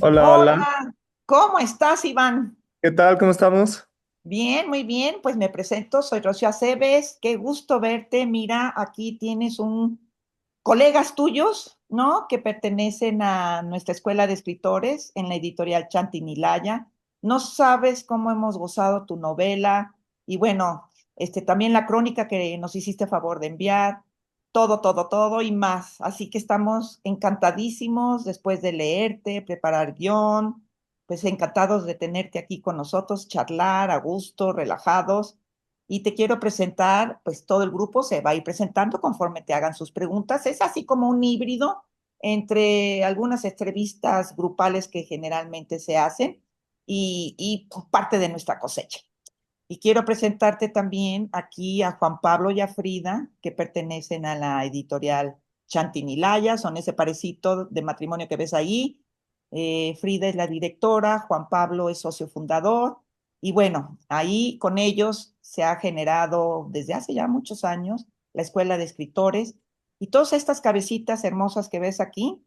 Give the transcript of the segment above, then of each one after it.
Hola, hola. Hola, ¿cómo estás, Iván? ¿Qué tal? ¿Cómo estamos? Bien, muy bien. Pues me presento, soy Rocío Aceves. Qué gusto verte. Mira, aquí tienes un colegas tuyos, ¿no? Que pertenecen a nuestra escuela de escritores en la editorial Chantinilaya. No sabes cómo hemos gozado tu novela y bueno, también la crónica que nos hiciste favor de enviar. Todo y más. Así que estamos encantadísimos después de leerte, preparar guión, pues encantados de tenerte aquí con nosotros, charlar a gusto, relajados. Y te quiero presentar, pues todo el grupo se va a ir presentando conforme te hagan sus preguntas. Es así como un híbrido entre algunas entrevistas grupales que generalmente se hacen y pues, parte de nuestra cosecha. Y quiero presentarte también aquí a Juan Pablo y a Frida, que pertenecen a la editorial Chantinilaya, son ese parecito de matrimonio que ves ahí. Frida es la directora, Juan Pablo es socio fundador. Y bueno, ahí con ellos se ha generado desde hace ya muchos años la Escuela de Escritores. Y todas estas cabecitas hermosas que ves aquí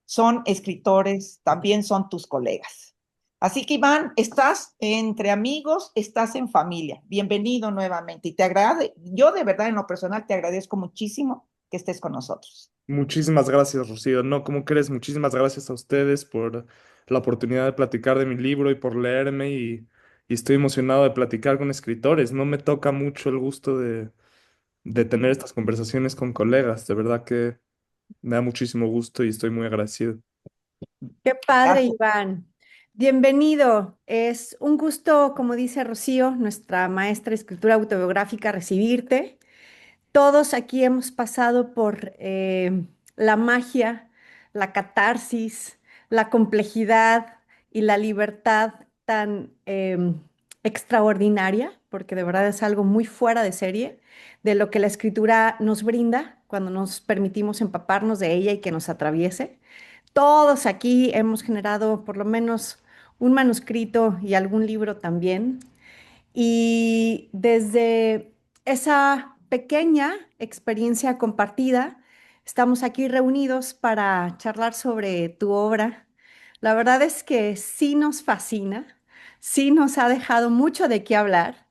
son escritores, también son tus colegas. Así que Iván, estás entre amigos, estás en familia. Bienvenido nuevamente y te agrade. Yo de verdad en lo personal te agradezco muchísimo que estés con nosotros. Muchísimas gracias, Rocío. No, ¿cómo crees? Muchísimas gracias a ustedes por la oportunidad de platicar de mi libro y por leerme y estoy emocionado de platicar con escritores. No me toca mucho el gusto de tener estas conversaciones con colegas. De verdad que me da muchísimo gusto y estoy muy agradecido. Qué padre, Gracias. Iván. Bienvenido. Es un gusto, como dice Rocío, nuestra maestra de escritura autobiográfica, recibirte. Todos aquí hemos pasado por la magia, la catarsis, la complejidad y la libertad tan extraordinaria, porque de verdad es algo muy fuera de serie, de lo que la escritura nos brinda cuando nos permitimos empaparnos de ella y que nos atraviese. Todos aquí hemos generado por lo menos un manuscrito y algún libro también. Y desde esa pequeña experiencia compartida, estamos aquí reunidos para charlar sobre tu obra. La verdad es que sí nos fascina, sí nos ha dejado mucho de qué hablar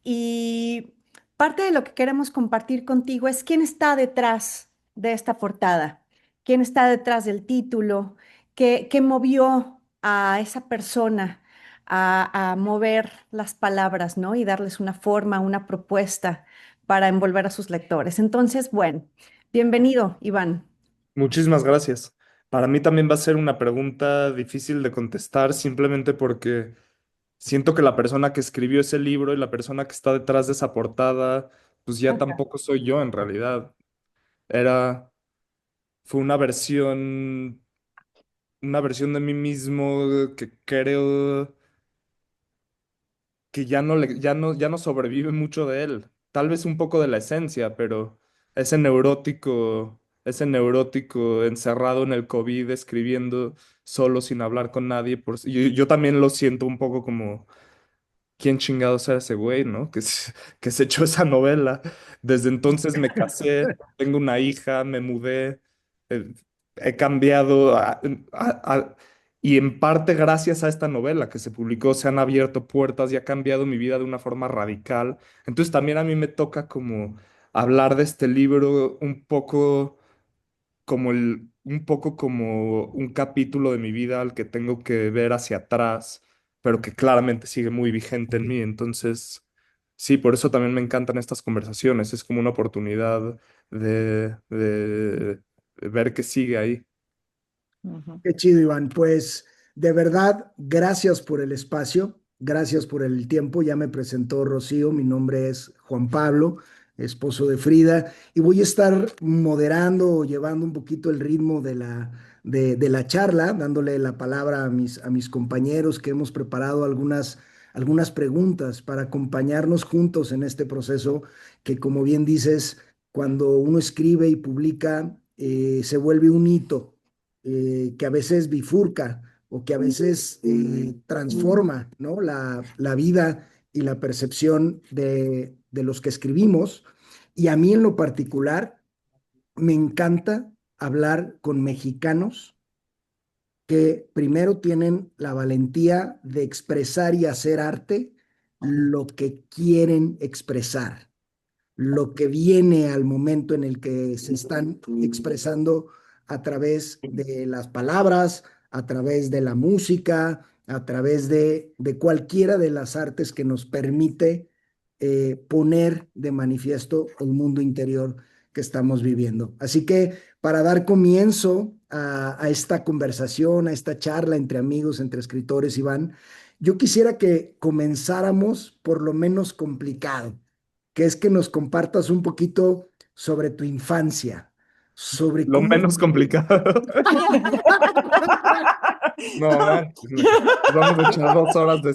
y parte de lo que queremos compartir contigo es quién está detrás de esta portada, quién está detrás del título, qué movió a esa persona a mover las palabras, ¿no? Y darles una forma, una propuesta para envolver a sus lectores. Entonces, bueno, bienvenido, Iván. Muchísimas gracias. Para mí también va a ser una pregunta difícil de contestar simplemente porque siento que la persona que escribió ese libro y la persona que está detrás de esa portada, pues ya tampoco soy yo en realidad. Era, fue una versión de mí mismo que creo que ya no sobrevive mucho de él. Tal vez un poco de la esencia, pero ese neurótico encerrado en el COVID, escribiendo solo sin hablar con nadie, yo también lo siento un poco como quién chingados era ese güey, ¿no? Que se echó esa novela. Desde entonces me casé, tengo una hija, me mudé, eh, he cambiado y en parte gracias a esta novela que se publicó se han abierto puertas y ha cambiado mi vida de una forma radical. Entonces también a mí me toca como hablar de este libro un poco como un capítulo de mi vida al que tengo que ver hacia atrás, pero que claramente sigue muy vigente en mí. Entonces, sí, por eso también me encantan estas conversaciones. Es como una oportunidad de ver qué sigue ahí. Ujú. Qué chido, Iván. Pues de verdad, gracias por el espacio, gracias por el tiempo. Ya me presentó Rocío, mi nombre es Juan Pablo, esposo de Frida, y voy a estar moderando o llevando un poquito el ritmo de la charla, dándole la palabra a mis compañeros que hemos preparado algunas preguntas para acompañarnos juntos en este proceso que, como bien dices, cuando uno escribe y publica, se vuelve un hito que a veces bifurca o que a veces transforma, ¿no? La vida y la percepción de los que escribimos. Y a mí en lo particular me encanta hablar con mexicanos que primero tienen la valentía de expresar y hacer arte lo que quieren expresar, lo que viene al momento en el que se están expresando a través de las palabras, a través de la música, a través de cualquiera de las artes que nos permite poner de manifiesto el mundo interior que estamos viviendo. Así que para dar comienzo a esta conversación, a esta charla entre amigos, entre escritores, Iván, yo quisiera que comenzáramos por lo menos complicado, que es que nos compartas un poquito sobre tu infancia, sobre Lo cómo... menos complicado. No, manches, nos vamos a echar 2 horas de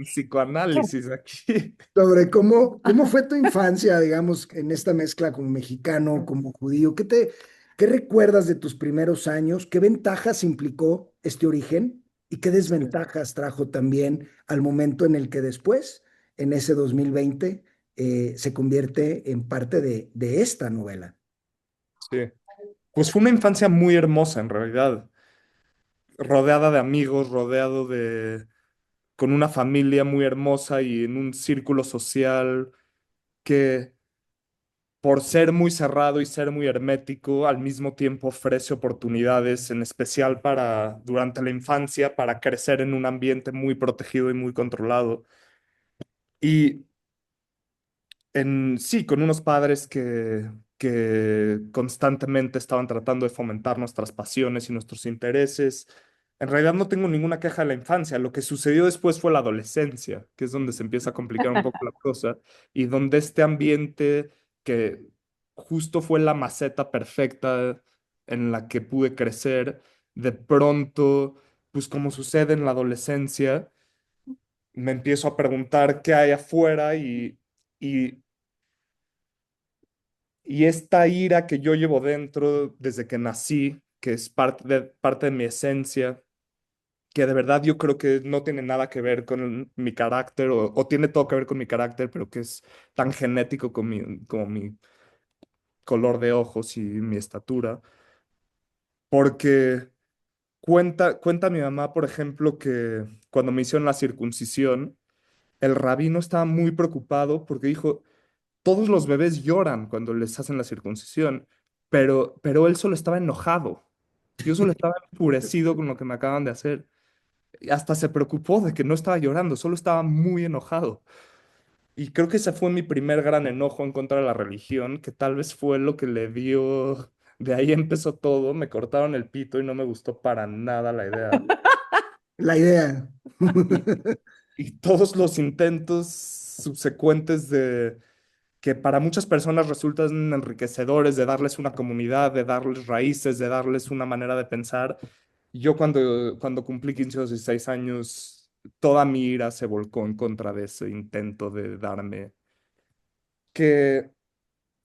psicoanálisis aquí. Sobre cómo fue tu infancia, digamos, en esta mezcla como mexicano, como judío. ¿Qué recuerdas de tus primeros años? ¿Qué ventajas implicó este origen y qué desventajas trajo también al momento en el que después, en ese 2020, se convierte en parte de esta novela? Sí. Pues fue una infancia muy hermosa en realidad, rodeada de amigos, con una familia muy hermosa y en un círculo social que por ser muy cerrado y ser muy hermético, al mismo tiempo ofrece oportunidades, en especial durante la infancia, para crecer en un ambiente muy protegido y muy controlado. Y sí, con unos padres que constantemente estaban tratando de fomentar nuestras pasiones y nuestros intereses. En realidad no tengo ninguna queja de la infancia. Lo que sucedió después fue la adolescencia, que es donde se empieza a complicar un poco la cosa y donde este ambiente que justo fue la maceta perfecta en la que pude crecer, de pronto, pues como sucede en la adolescencia, me empiezo a preguntar qué hay afuera y y esta ira que yo llevo dentro desde que nací, que es parte de mi esencia, que de verdad yo creo que no tiene nada que ver con mi carácter, o tiene todo que ver con mi carácter, pero que es tan genético como mi color de ojos y mi estatura. Porque cuenta mi mamá, por ejemplo, que cuando me hicieron la circuncisión, el rabino estaba muy preocupado porque dijo, todos los bebés lloran cuando les hacen la circuncisión, pero él solo estaba enojado. Yo solo estaba enfurecido con lo que me acaban de hacer. Y hasta se preocupó de que no estaba llorando, solo estaba muy enojado. Y creo que ese fue mi primer gran enojo en contra de la religión, que tal vez fue lo que le dio. De ahí empezó todo, me cortaron el pito y no me gustó para nada la idea. La idea. Y, y todos los intentos subsecuentes que para muchas personas resultan enriquecedores, de darles una comunidad, de darles raíces, de darles una manera de pensar. Yo cuando cumplí 15 o 16 años, toda mi ira se volcó en contra de ese intento de darme, que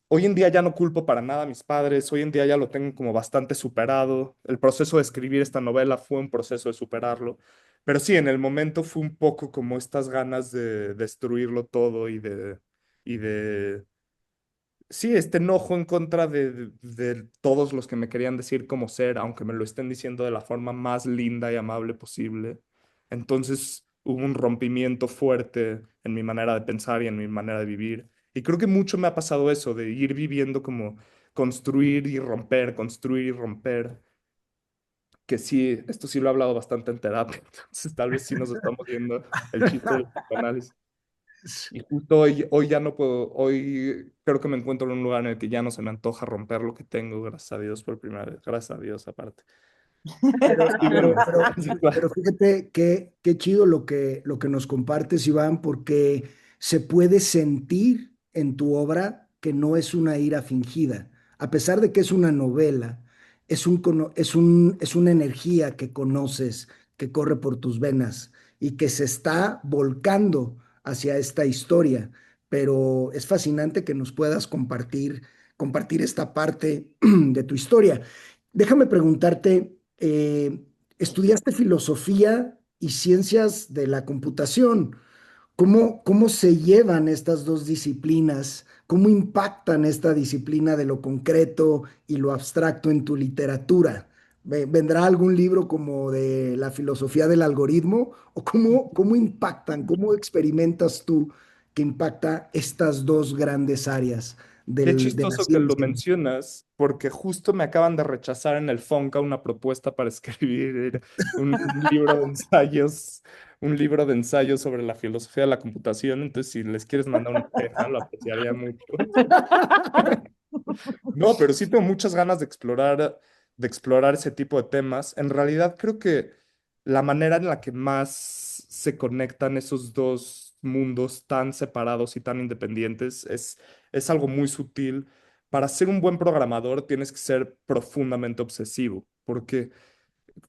hoy en día ya no culpo para nada a mis padres, hoy en día ya lo tengo como bastante superado. El proceso de escribir esta novela fue un proceso de superarlo, pero sí, en el momento fue un poco como estas ganas de destruirlo todo y de sí, este enojo en contra de todos los que me querían decir cómo ser, aunque me lo estén diciendo de la forma más linda y amable posible. Entonces hubo un rompimiento fuerte en mi manera de pensar y en mi manera de vivir. Y creo que mucho me ha pasado eso, de ir viviendo como construir y romper, que sí, esto sí lo he hablado bastante en terapia, entonces tal vez sí nos estamos viendo el chiste del psicoanálisis. Y justo hoy ya no puedo, hoy creo que me encuentro en un lugar en el que ya no se me antoja romper lo que tengo, gracias a Dios por primera vez, gracias a Dios aparte. Pero, Sígueme. Sí, pero claro. fíjate qué chido lo que nos compartes, Iván, porque se puede sentir en tu obra que no es una ira fingida. A pesar de que es una novela, es una energía que conoces, que corre por tus venas y que se está volcando hacia esta historia. Pero es fascinante que nos puedas compartir esta parte de tu historia. Déjame preguntarte, estudiaste filosofía y ciencias de la computación. ¿Cómo se llevan estas dos disciplinas? ¿Cómo impactan esta disciplina de lo concreto y lo abstracto en tu literatura? ¿Vendrá algún libro como de la filosofía del algoritmo? ¿O cómo impactan, cómo experimentas tú que impacta estas dos grandes áreas Qué de la chistoso que lo ciencia? mencionas, porque justo me acaban de rechazar en el Fonca una propuesta para escribir un libro de ensayos, un libro de ensayos sobre la filosofía de la computación. Entonces, si les quieres mandar una queja, lo apreciaría mucho. No, pero sí tengo muchas ganas de explorar ese tipo de temas. En realidad, creo que la manera en la que más se conectan esos dos mundos tan separados y tan independientes es algo muy sutil. Para ser un buen programador tienes que ser profundamente obsesivo, porque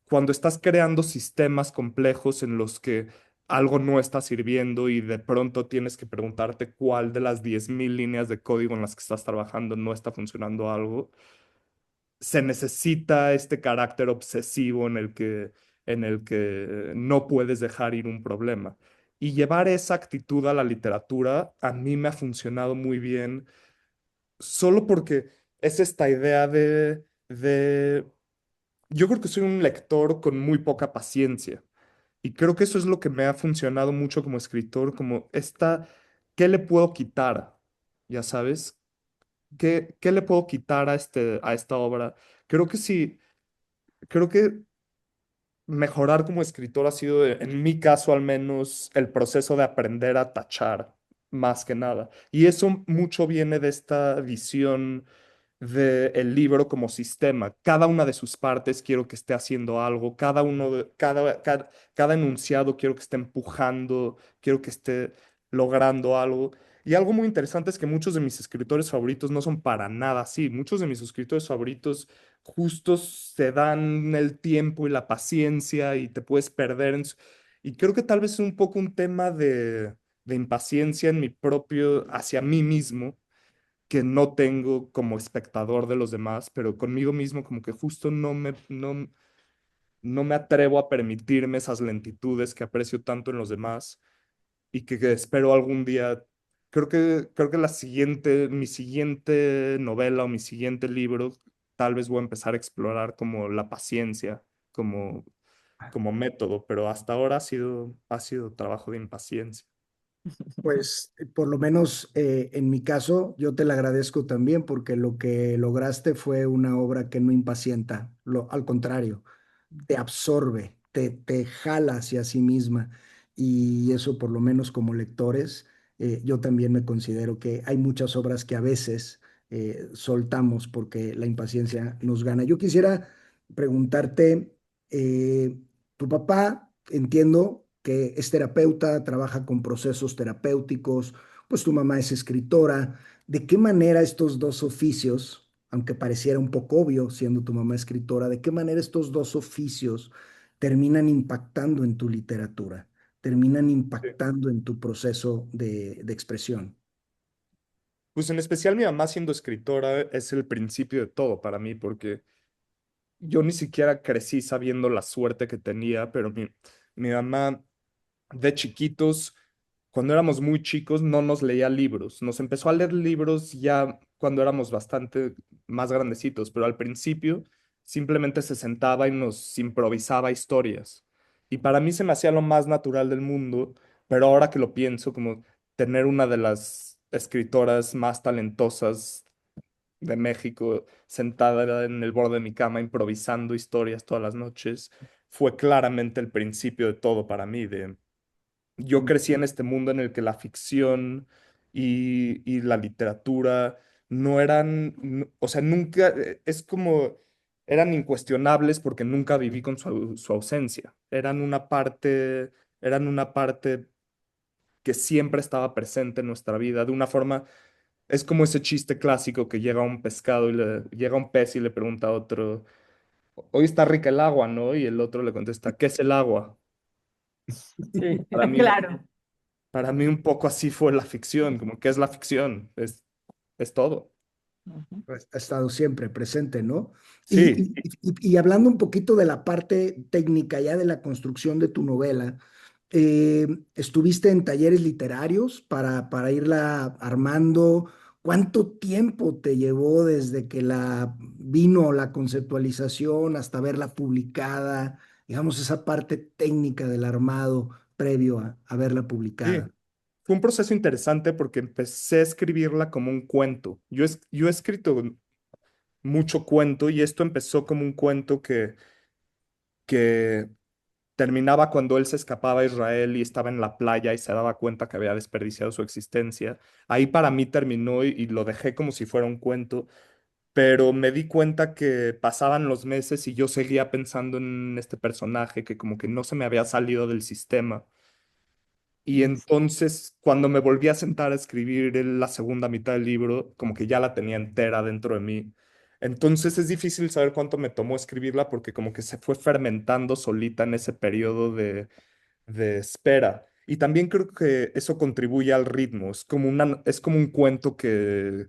cuando estás creando sistemas complejos en los que algo no está sirviendo y de pronto tienes que preguntarte cuál de las 10.000 líneas de código en las que estás trabajando no está funcionando algo, se necesita este carácter obsesivo en el que no puedes dejar ir un problema. Y llevar esa actitud a la literatura a mí me ha funcionado muy bien, solo porque es esta idea de yo creo que soy un lector con muy poca paciencia y creo que eso es lo que me ha funcionado mucho como escritor, como esta, ¿qué le puedo quitar? Ya sabes, ¿qué le puedo quitar a esta obra? Creo que sí, creo que mejorar como escritor ha sido, en mi caso al menos, el proceso de aprender a tachar más que nada. Y eso mucho viene de esta visión del libro como sistema. Cada una de sus partes quiero que esté haciendo algo, cada enunciado quiero que esté empujando, quiero que esté logrando algo. Y algo muy interesante es que muchos de mis escritores favoritos no son para nada así. Muchos de mis escritores favoritos justos se dan el tiempo y la paciencia y te puedes perder Y creo que tal vez es un poco un tema de impaciencia en mi propio, hacia mí mismo que no tengo como espectador de los demás, pero conmigo mismo como que justo no me atrevo a permitirme esas lentitudes que aprecio tanto en los demás y que espero algún día, creo que mi siguiente novela o mi siguiente libro, tal vez voy a empezar a explorar como la paciencia, como, como método, pero hasta ahora ha sido trabajo de impaciencia. Pues por lo menos en mi caso, yo te lo agradezco también porque lo que lograste fue una obra que no impacienta, al contrario, te absorbe, te jala hacia sí misma. Y eso por lo menos como lectores, yo también me considero que hay muchas obras que a veces soltamos porque la impaciencia nos gana. Yo quisiera preguntarte, eh, tu papá, entiendo que es terapeuta, trabaja con procesos terapéuticos, pues tu mamá es escritora. ¿De qué manera estos dos oficios, aunque pareciera un poco obvio siendo tu mamá escritora, de qué manera estos dos oficios terminan impactando en tu literatura, terminan Sí. impactando en tu proceso de expresión? Pues en especial mi mamá siendo escritora es el principio de todo para mí, porque yo ni siquiera crecí sabiendo la suerte que tenía, pero mi mamá de chiquitos, cuando éramos muy chicos, no nos leía libros. Nos empezó a leer libros ya cuando éramos bastante más grandecitos, pero al principio simplemente se sentaba y nos improvisaba historias. Y para mí se me hacía lo más natural del mundo, pero ahora que lo pienso, como tener una de las escritoras más talentosas de México sentada en el borde de mi cama improvisando historias todas las noches, fue claramente el principio de todo para mí, de yo crecí en este mundo en el que la ficción y la literatura no eran, o sea, nunca, es como, eran incuestionables porque nunca viví con su ausencia. Eran una parte que siempre estaba presente en nuestra vida, de una forma, es como ese chiste clásico que llega un pescado llega un pez y le pregunta a otro, hoy está rica el agua, ¿no? Y el otro le contesta, ¿qué es el agua? Sí, Para mí, claro. Para mí un poco así fue la ficción, como que es la ficción, es todo. Ujú. Ha estado siempre presente, ¿no? Sí, Y hablando un poquito de la parte técnica ya de la construcción de tu novela, ¿estuviste en talleres literarios para irla armando? ¿Cuánto tiempo te llevó desde que la vino la conceptualización hasta verla publicada, digamos, esa parte técnica del armado previo a verla Sí, publicada? fue un proceso interesante porque empecé a escribirla como un cuento. Yo he escrito mucho cuento y esto empezó como un cuento que terminaba cuando él se escapaba a Israel y estaba en la playa y se daba cuenta que había desperdiciado su existencia. Ahí para mí terminó y lo dejé como si fuera un cuento, pero me di cuenta que pasaban los meses y yo seguía pensando en este personaje que como que no se me había salido del sistema. Y entonces, cuando me volví a sentar a escribir la segunda mitad del libro, como que ya la tenía entera dentro de mí. Entonces es difícil saber cuánto me tomó escribirla porque como que se fue fermentando solita en ese periodo de espera. Y también creo que eso contribuye al ritmo. Es como un cuento que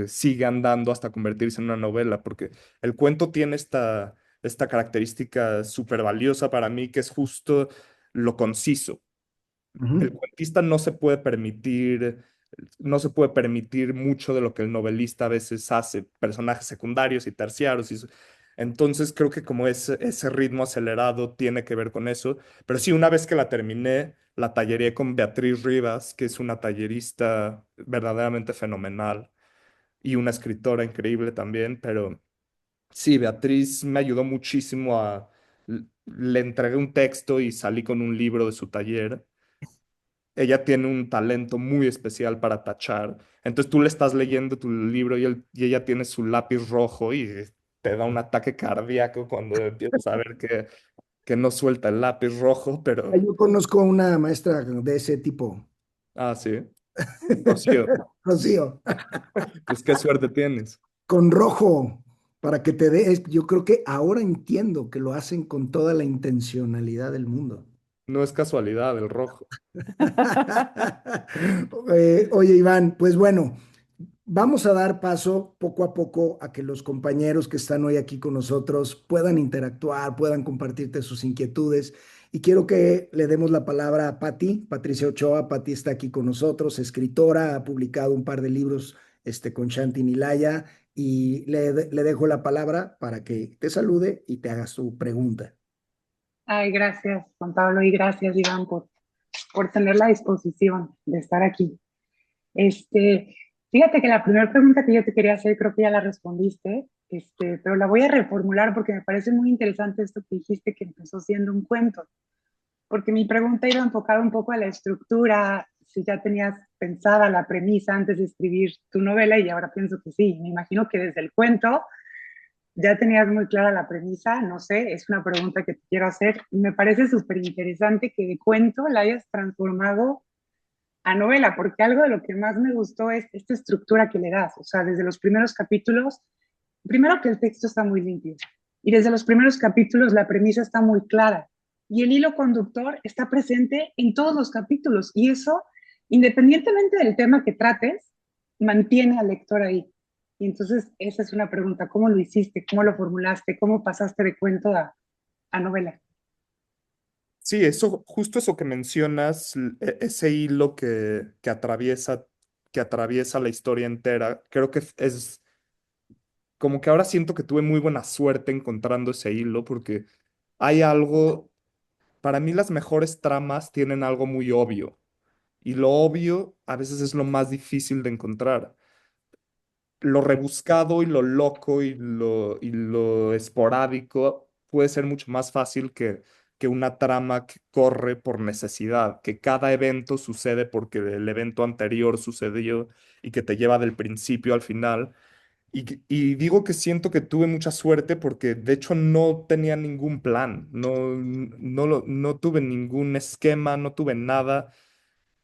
sigue andando hasta convertirse en una novela, porque el cuento tiene esta característica súper valiosa para mí, que es justo lo conciso. El Ujú, cuentista no se puede permitir mucho de lo que el novelista a veces hace, personajes secundarios y terciarios. Entonces creo que como ese ritmo acelerado tiene que ver con eso. Pero sí, una vez que la terminé, la talleré con Beatriz Rivas, que es una tallerista verdaderamente fenomenal y una escritora increíble también. Pero sí, Beatriz me ayudó muchísimo Le entregué un texto y salí con un libro de su taller. Ella tiene un talento muy especial para tachar. Entonces tú le estás leyendo tu libro y ella tiene su lápiz rojo y te da un ataque cardíaco cuando empiezas a ver que no suelta el lápiz rojo, pero... yo conozco a una maestra de ese tipo. Ah, sí. Rocío, Rocío, pues qué suerte tienes. con rojo, para que te dé, yo creo que ahora entiendo que lo hacen con toda la intencionalidad del mundo. No es casualidad el rojo. Oye, Iván, pues bueno, vamos a dar paso poco a poco a que los compañeros que están hoy aquí con nosotros puedan interactuar, puedan compartirte sus inquietudes. Y quiero que le demos la palabra a Patti, Patricia Ochoa. Patti está aquí con nosotros, escritora, ha publicado un par de libros con Shanti Nilaya y le dejo la palabra para que te salude y te haga su pregunta. Ay, gracias, Juan Pablo, y gracias, Iván, por tener la disposición de estar aquí. Este, fíjate que la primera pregunta que yo te quería hacer, creo que ya la respondiste, pero la voy a reformular porque me parece muy interesante esto que dijiste que empezó siendo un cuento, porque mi pregunta iba enfocada un poco a la estructura, si ya tenías pensada la premisa antes de escribir tu novela y ahora pienso que sí, me imagino que desde el cuento ya tenías muy clara la premisa, no sé, es una pregunta que te quiero hacer. Me parece súper interesante que de cuento la hayas transformado a novela, porque algo de lo que más me gustó es esta estructura que le das, o sea, desde los primeros capítulos, primero que el texto está muy limpio, y desde los primeros capítulos la premisa está muy clara, y el hilo conductor está presente en todos los capítulos, y eso, independientemente del tema que trates, mantiene al lector ahí. Y entonces esa es una pregunta, ¿cómo lo hiciste? ¿Cómo lo formulaste? ¿Cómo pasaste de cuento a novela? Sí, eso, justo eso que mencionas, ese hilo que atraviesa la historia entera, creo que es como que ahora siento que tuve muy buena suerte encontrando ese hilo, porque hay algo, para mí las mejores tramas tienen algo muy obvio, y lo obvio a veces es lo más difícil de encontrar. Lo rebuscado y lo loco y lo esporádico puede ser mucho más fácil que una trama que corre por necesidad, que cada evento sucede porque el evento anterior sucedió y que te lleva del principio al final. Y digo que siento que tuve mucha suerte porque de hecho no tenía ningún plan, no tuve ningún esquema, no tuve nada.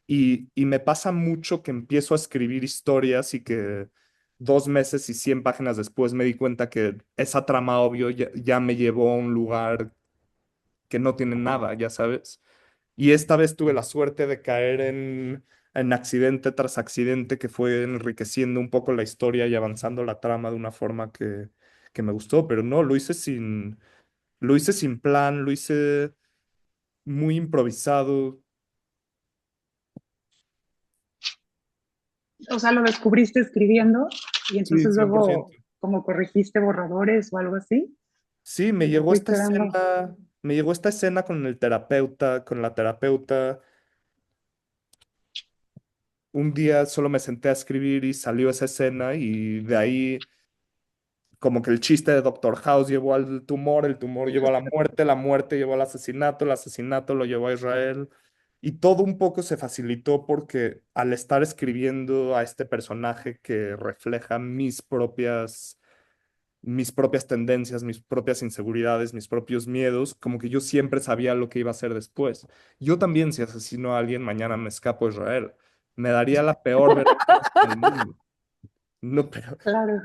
Y me pasa mucho que empiezo a escribir historias y que 2 meses y 100 páginas después me di cuenta que esa trama obvio ya me llevó a un lugar que no tiene nada, ya sabes. Y esta vez tuve la suerte de caer en accidente tras accidente que fue enriqueciendo un poco la historia y avanzando la trama de una forma que me gustó, pero no, lo hice sin plan, lo hice muy improvisado. O sea, lo descubriste escribiendo y Sí, entonces 100%. luego como corregiste borradores o algo así? Sí, ¿O fuiste dando? me llegó esta escena con el terapeuta, con la terapeuta. Un día solo me senté a escribir y salió esa escena y de ahí como que el chiste de Doctor House llevó al tumor, el tumor llevó a la muerte llevó al asesinato, el asesinato lo llevó a Israel. Y todo un poco se facilitó porque al estar escribiendo a este personaje que refleja mis propias tendencias, mis propias inseguridades, mis propios miedos, como que yo siempre sabía lo que iba a hacer después. Yo también, si asesino a alguien, mañana me escapo a Israel. Me daría la peor vergüenza del mundo. No, pero Claro,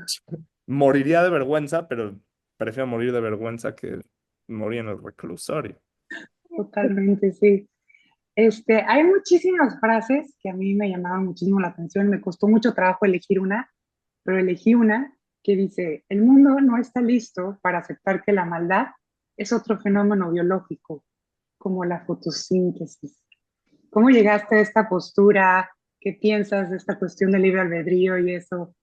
moriría de vergüenza, pero prefiero morir de vergüenza que morir en el reclusorio. totalmente, sí. Hay muchísimas frases que a mí me llamaban muchísimo la atención. Me costó mucho trabajo elegir una, pero elegí una que dice, el mundo no está listo para aceptar que la maldad es otro fenómeno biológico, como la fotosíntesis. ¿Cómo llegaste a esta postura? ¿Qué piensas de esta cuestión del libre albedrío y eso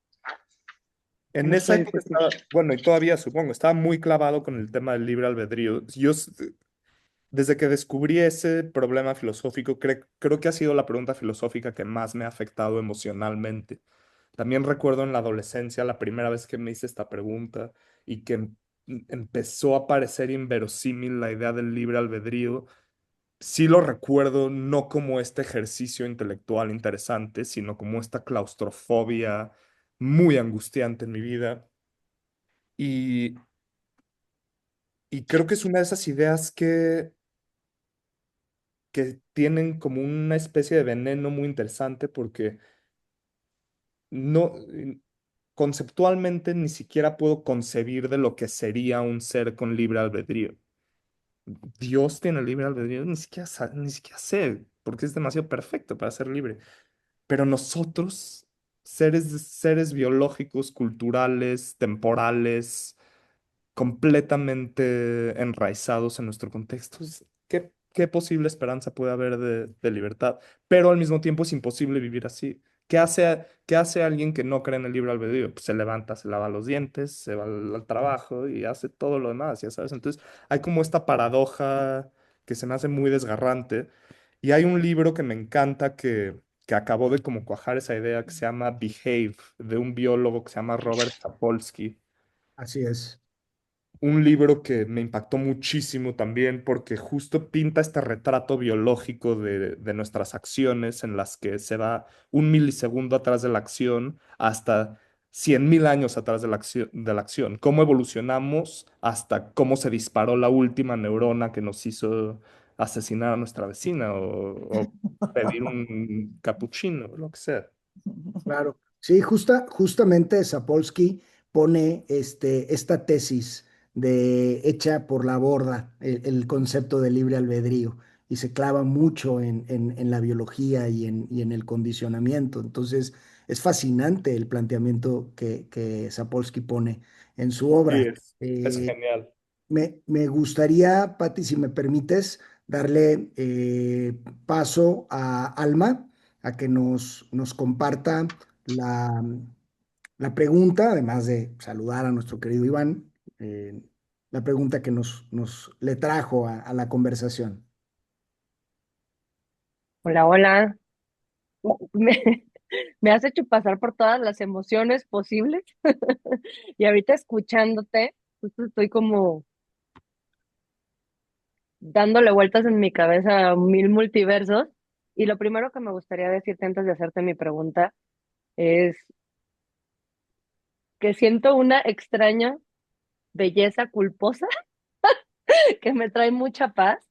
que En nos esa puedes época decir? estaba, bueno, y todavía supongo, estaba muy clavado con el tema del libre albedrío. Desde que descubrí ese problema filosófico, creo que ha sido la pregunta filosófica que más me ha afectado emocionalmente. También recuerdo en la adolescencia la primera vez que me hice esta pregunta y que empezó a parecer inverosímil la idea del libre albedrío. Sí lo recuerdo no como este ejercicio intelectual interesante, sino como esta claustrofobia muy angustiante en mi vida. Y, y creo que es una de esas ideas que tienen como una especie de veneno muy interesante porque no, conceptualmente ni siquiera puedo concebir de lo que sería un ser con libre albedrío. Dios tiene libre albedrío, ni siquiera sé, porque es demasiado perfecto para ser libre. Pero nosotros, seres biológicos, culturales, temporales, completamente enraizados en nuestro contexto. ¿Qué posible esperanza puede haber de libertad? Pero al mismo tiempo es imposible vivir así. Qué hace alguien que no cree en el libre albedrío? Pues se levanta, se lava los dientes, se va al trabajo y hace todo lo demás, ya sabes. Entonces hay como esta paradoja que se me hace muy desgarrante. Y hay un libro que me encanta que acabó de como cuajar esa idea que se llama Behave, de un biólogo que se llama Robert Sapolsky, Así es. un libro que me impactó muchísimo también porque justo pinta este retrato biológico de nuestras acciones en las que se va un milisegundo atrás de la acción hasta 100.000 años atrás de la acción. Cómo evolucionamos hasta cómo se disparó la última neurona que nos hizo asesinar a nuestra vecina o pedir un capuchino, lo que sea. Claro, sí, justamente Sapolsky pone esta tesis hecha por la borda, el concepto de libre albedrío, y se clava mucho en la biología y en el condicionamiento. Entonces, es fascinante el planteamiento que Sapolsky pone en su Sí, obra. es genial. Me gustaría, Patti, si me permites, darle paso a Alma a que nos comparta la, la pregunta, además de saludar a nuestro querido Iván, eh, la pregunta que nos le trajo a la conversación. Hola, hola. Me, me has hecho pasar por todas las emociones posibles y ahorita escuchándote, justo estoy como dándole vueltas en mi cabeza a mil multiversos y lo primero que me gustaría decirte antes de hacerte mi pregunta es que siento una extraña belleza culposa que me trae mucha paz,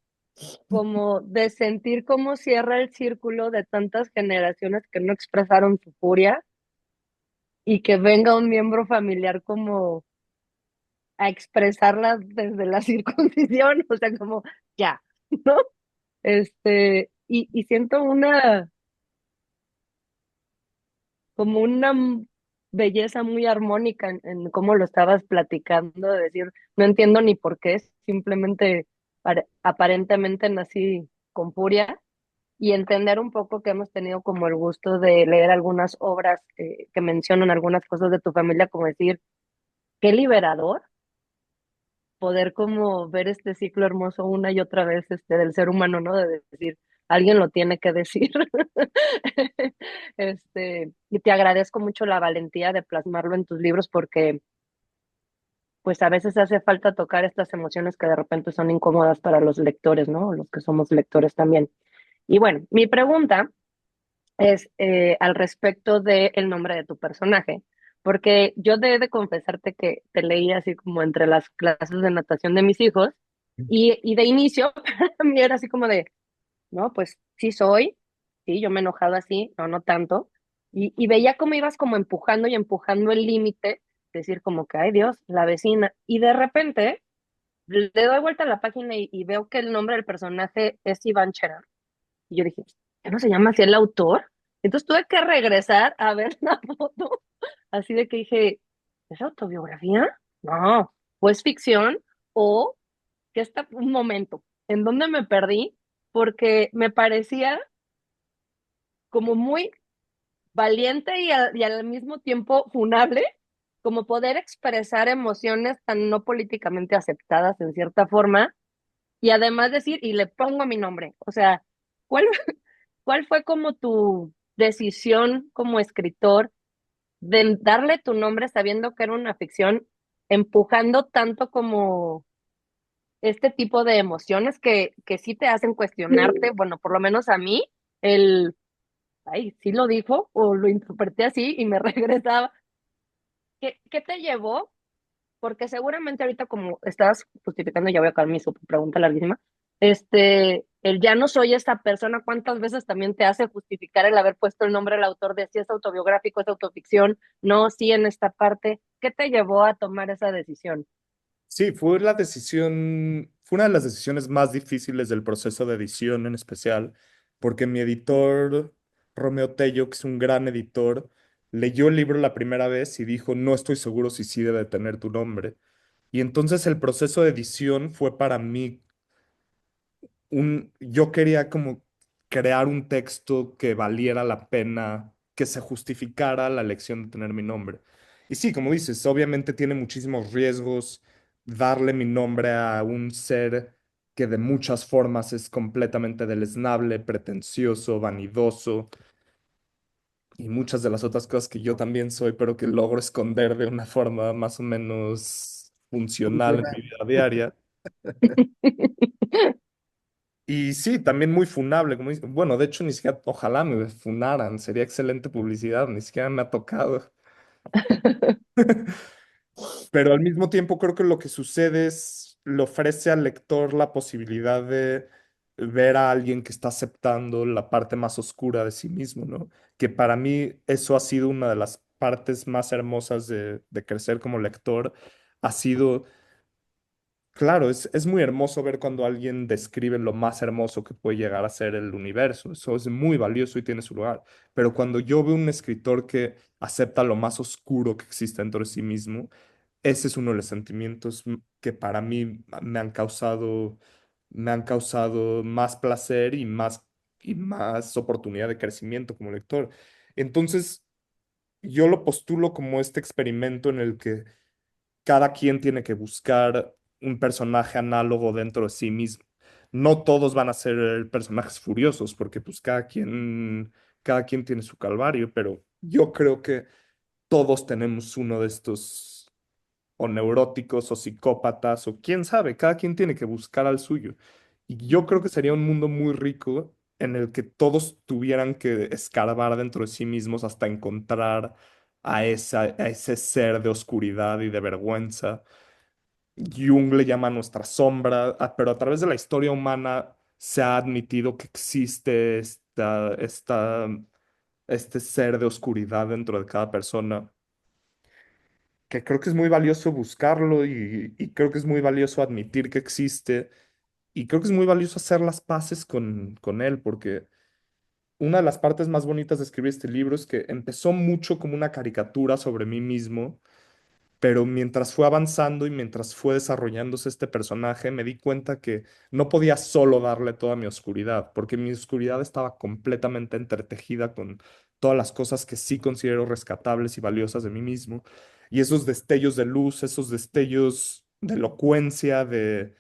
como de sentir cómo cierra el círculo de tantas generaciones que no expresaron su furia y que venga un miembro familiar como a expresarla desde la circuncisión, o sea, como ya, ¿no? Y siento como una belleza muy armónica en cómo lo estabas platicando, de decir, no entiendo ni por qué, simplemente aparentemente nací con furia y entender un poco que hemos tenido como el gusto de leer algunas obras que mencionan algunas cosas de tu familia, como decir, qué liberador poder como ver este ciclo hermoso una y otra vez del ser humano, ¿no? De decir, alguien lo tiene que decir. Y te agradezco mucho la valentía de plasmarlo en tus libros porque pues a veces hace falta tocar estas emociones que de repente son incómodas para los lectores, ¿no? Los que somos lectores también. Y bueno, mi pregunta es al respecto del nombre de tu personaje, porque yo debo de confesarte que te leí así como entre las clases de natación de mis hijos y de inicio a mí era así como de, no, pues sí soy, sí, yo me enojaba así, no, no tanto, y veía cómo ibas como empujando y empujando el límite, decir como que, ay Dios, la vecina, y de repente le doy vuelta a la página y veo que el nombre del personaje es Iván Cherán. Y yo dije, ¿qué no se llama así el autor? Entonces tuve que regresar a ver la foto, así de que dije, ¿es autobiografía? No, ¿o es ficción? ¿O que está un momento? ¿En dónde me perdí? Porque me parecía como muy valiente y al mismo tiempo funable, como poder expresar emociones tan no políticamente aceptadas en cierta forma, y además decir, y le pongo mi nombre. O sea, ¿cuál, cuál fue como tu decisión como escritor de darle tu nombre sabiendo que era una ficción, empujando tanto como este tipo de emociones que sí te hacen cuestionarte, bueno, por lo menos a mí, el, ay, sí lo dijo o lo interpreté así y me regresaba. ¿Qué te llevó? Porque seguramente ahorita como estabas justificando, ya voy a acabar mi super pregunta larguísima, el ya no soy esta persona, ¿cuántas veces también te hace justificar el haber puesto el nombre del autor de si es autobiográfico, es autoficción, no, sí en esta parte? ¿Qué te llevó a tomar esa decisión? Sí, fue la decisión, fue una de las decisiones más difíciles del proceso de edición en especial, porque mi editor, Romeo Tello, que es un gran editor, leyó el libro la primera vez y dijo, no estoy seguro si sí debe tener tu nombre. Y entonces el proceso de edición fue para mí yo quería como crear un texto que valiera la pena, que se justificara la elección de tener mi nombre. Y sí, como dices, obviamente tiene muchísimos riesgos darle mi nombre a un ser que de muchas formas es completamente deleznable, pretencioso, vanidoso y muchas de las otras cosas que yo también soy, pero que logro esconder de una forma más o menos funcional en Funciona. mi vida diaria. Y sí, también muy funable, como dice. Bueno, de hecho, ni siquiera, ojalá me funaran, sería excelente publicidad, ni siquiera me ha tocado. Pero al mismo tiempo creo que lo que sucede es, le ofrece al lector la posibilidad de ver a alguien que está aceptando la parte más oscura de sí mismo, ¿no? Que para mí eso ha sido una de las partes más hermosas de crecer como lector, ha sido. Claro, es muy hermoso ver cuando alguien describe lo más hermoso que puede llegar a ser el universo. Eso es muy valioso y tiene su lugar. Pero cuando yo veo un escritor que acepta lo más oscuro que existe dentro de sí mismo, ese es uno de los sentimientos que para mí me han causado más placer y más oportunidad de crecimiento como lector. Entonces, yo lo postulo como este experimento en el que cada quien tiene que buscar un personaje análogo dentro de sí mismo. No todos van a ser personajes furiosos, porque pues cada quien tiene su calvario, pero yo creo que todos tenemos uno de estos, o neuróticos, o psicópatas, o quién sabe, cada quien tiene que buscar al suyo. Y yo creo que sería un mundo muy rico en el que todos tuvieran que escarbar dentro de sí mismos hasta encontrar a ese ser de oscuridad y de vergüenza. Jung le llama nuestra sombra, pero a través de la historia humana se ha admitido que existe este ser de oscuridad dentro de cada persona, que creo que es muy valioso buscarlo y creo que es muy valioso admitir que existe y creo que es muy valioso hacer las paces con él, porque una de las partes más bonitas de escribir este libro es que empezó mucho como una caricatura sobre mí mismo, pero mientras fue avanzando y mientras fue desarrollándose este personaje, me di cuenta que no podía solo darle toda mi oscuridad, porque mi oscuridad estaba completamente entretejida todas las cosas que sí considero rescatables y valiosas de mí mismo. Y esos destellos de luz, esos destellos de elocuencia, de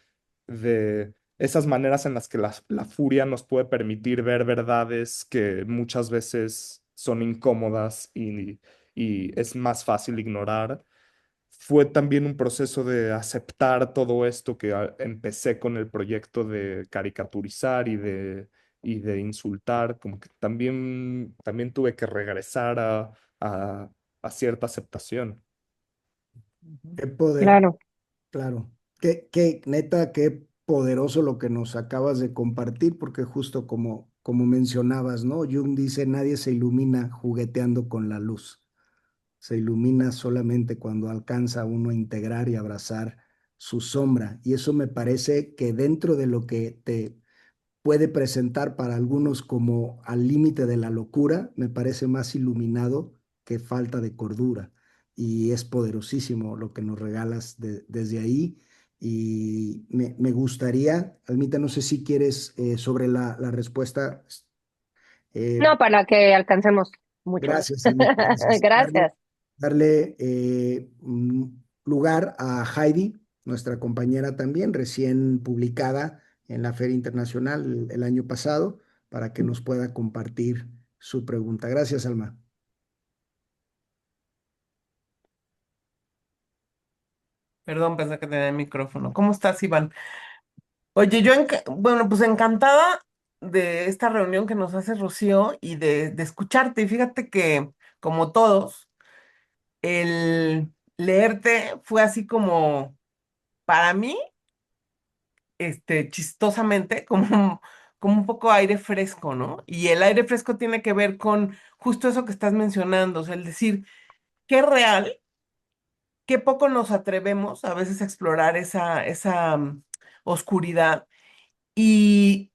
esas maneras en las que la furia nos puede permitir ver verdades que muchas veces son incómodas y es más fácil ignorar. Fue también un proceso de aceptar todo esto que empecé con el proyecto de caricaturizar y de insultar, como que también tuve que regresar a, a cierta aceptación. Qué poder, Claro. claro. Neta, qué poderoso lo que nos acabas de compartir, porque justo como mencionabas, ¿no? Jung dice, nadie se ilumina jugueteando con la luz. Se ilumina solamente cuando alcanza uno a integrar y abrazar su sombra. Y eso me parece que dentro de lo que te puede presentar para algunos como al límite de la locura, me parece más iluminado que falta de cordura. Y es poderosísimo lo que nos regalas desde ahí. Y me gustaría, Almita, no sé si quieres sobre la respuesta. eh, No, para que alcancemos mucho más. Gracias, Almita, gracias. Gracias. Darle lugar a Heidi, nuestra compañera también, recién publicada en la Feria Internacional el año pasado, para que nos pueda compartir su pregunta. Gracias, Alma. Perdón, pensé que tenía el micrófono. ¿Cómo estás, Iván? Oye, bueno, pues encantada de esta reunión que nos hace Rocío y de escucharte. Y fíjate que, como todos, el leerte fue así como, para mí, chistosamente, como un poco aire fresco, ¿no? Y el aire fresco tiene que ver con justo eso que estás mencionando, o sea, el decir, qué real, qué poco nos atrevemos a veces a explorar esa oscuridad y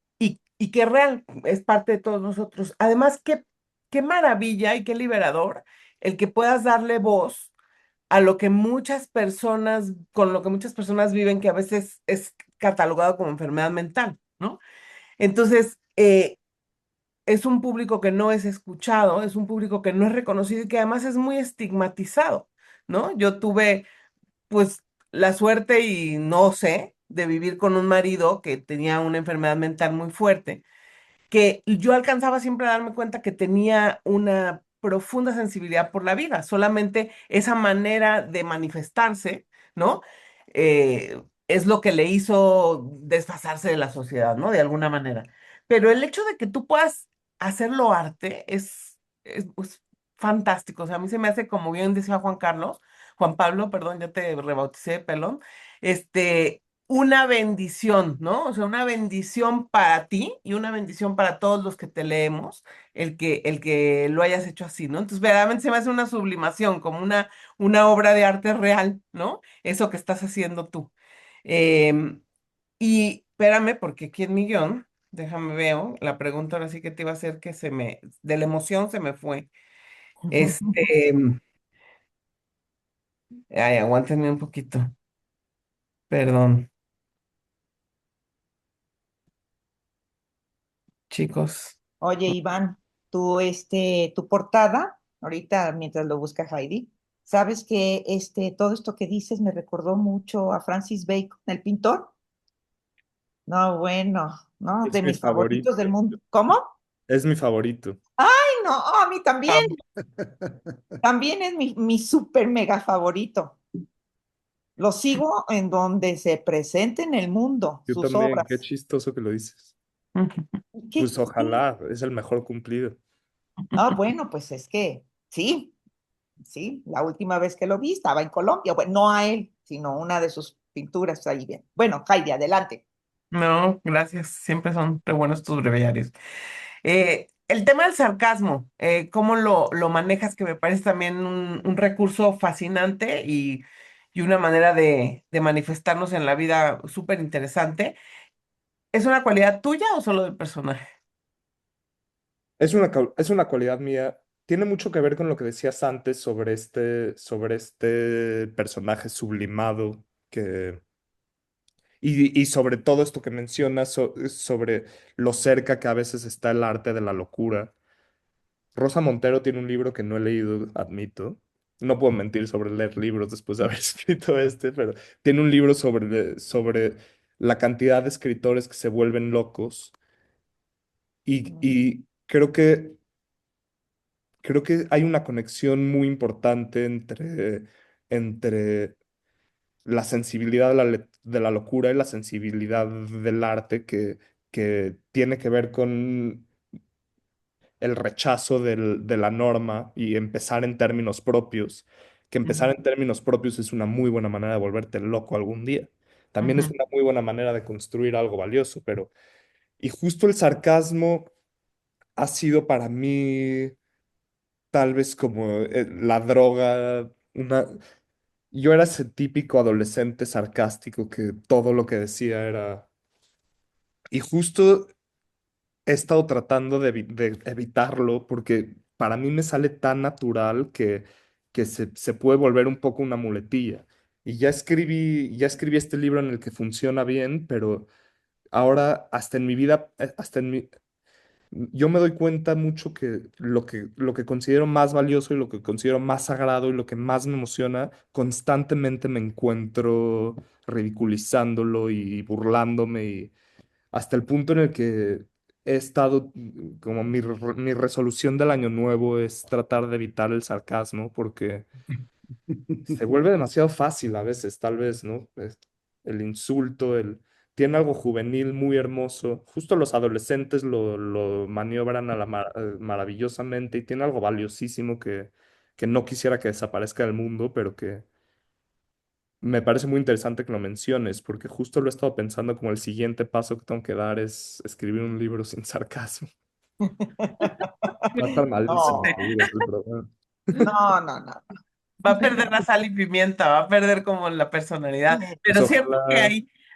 qué real es parte de todos nosotros. Además, qué maravilla y qué liberador el que puedas darle voz a lo que muchas personas, con lo que muchas personas viven, que a veces es catalogado como enfermedad mental, ¿no? Entonces, es un público que no es escuchado, es un público que no es reconocido y que además es muy estigmatizado, ¿no? Yo tuve, pues, la suerte y no sé, de vivir con un marido que tenía una enfermedad mental muy fuerte, que yo alcanzaba siempre a darme cuenta que tenía una profunda sensibilidad por la vida, solamente esa manera de manifestarse, ¿no? Es lo que le hizo desfasarse de la sociedad, ¿no? De alguna manera. Pero el hecho de que tú puedas hacerlo arte es pues, fantástico. O sea, a mí se me hace, como bien decía Juan Pablo, perdón, ya te rebauticé, pelón, una bendición, ¿no? O sea, una bendición para ti y una bendición para todos los que te leemos, el que lo hayas hecho así, ¿no? Entonces, verdaderamente se me hace una sublimación, como una obra de arte real, ¿no? Eso que estás haciendo tú. Em, y espérame, porque aquí en mi guión, déjame veo, la pregunta ahora sí que te iba a hacer que de la emoción se me fue. Este, ay, aguántenme un poquito, perdón, chicos. Oye, Iván, tu portada, ahorita mientras lo busca Heidi, sabes que todo esto que dices me recordó mucho a Francis Bacon, el pintor. No, bueno, no, Es de mi mis favoritos del favorito. mundo. ¿Cómo? Es mi favorito. Ay, no, a mí también, también es mi súper mega favorito. Lo sigo en donde se presente en el mundo, Yo sus también, qué obras. chistoso que lo dices. ¿Qué? Pues ojalá, es el mejor cumplido. Ah, bueno, pues es que sí, sí, la última vez que lo vi estaba en Colombia. Bueno, no a él, sino una de sus pinturas ahí bien. Bueno, Heidi, adelante. No, gracias. Siempre son re buenos tus breviarios. El tema del sarcasmo, ¿cómo lo manejas? Que me parece también un recurso fascinante y una manera de manifestarnos en la vida súper interesante. ¿Es una cualidad tuya o solo del personaje? Es una cualidad mía. Tiene mucho que ver con lo que decías antes sobre este personaje sublimado y sobre todo esto que mencionas sobre lo cerca que a veces está el arte de la locura. Rosa Montero tiene un libro que no he leído, admito. No puedo mentir sobre leer libros después de haber escrito este, pero tiene un libro sobre la cantidad de escritores que se vuelven locos y creo que hay una conexión muy importante entre la sensibilidad de la locura y la sensibilidad del arte que tiene que ver con el rechazo de la norma y empezar en términos propios, que empezar Ujú, en términos propios es una muy buena manera de volverte loco algún día. También es ujú. una muy buena manera de construir algo valioso, pero... Y justo el sarcasmo ha sido para mí tal vez como la droga, una... Yo era ese típico adolescente sarcástico que todo lo que decía era... Y justo he estado tratando de evitarlo porque para mí me sale tan natural que se puede volver un poco una muletilla. Y ya escribí este libro en el que funciona bien, pero ahora hasta en mi vida, yo me doy cuenta mucho que lo que considero más valioso y lo que considero más sagrado y lo que más me emociona, constantemente me encuentro ridiculizándolo y burlándome hasta el punto en el que he estado, como mi resolución del año nuevo es tratar de evitar el sarcasmo porque se vuelve demasiado fácil a veces, tal vez, ¿no? El insulto, tiene algo juvenil muy hermoso. Justo los adolescentes lo maniobran a maravillosamente y tiene algo valiosísimo que no quisiera que desaparezca del mundo, pero que me parece muy interesante que lo menciones, porque justo lo he estado pensando como el siguiente paso que tengo que dar es escribir un libro sin sarcasmo. Va a estar malísimo, No, seguro, el programa. no, no, no. Va a perder la sal y pimienta, va a perder como la personalidad, Pues pero ojalá,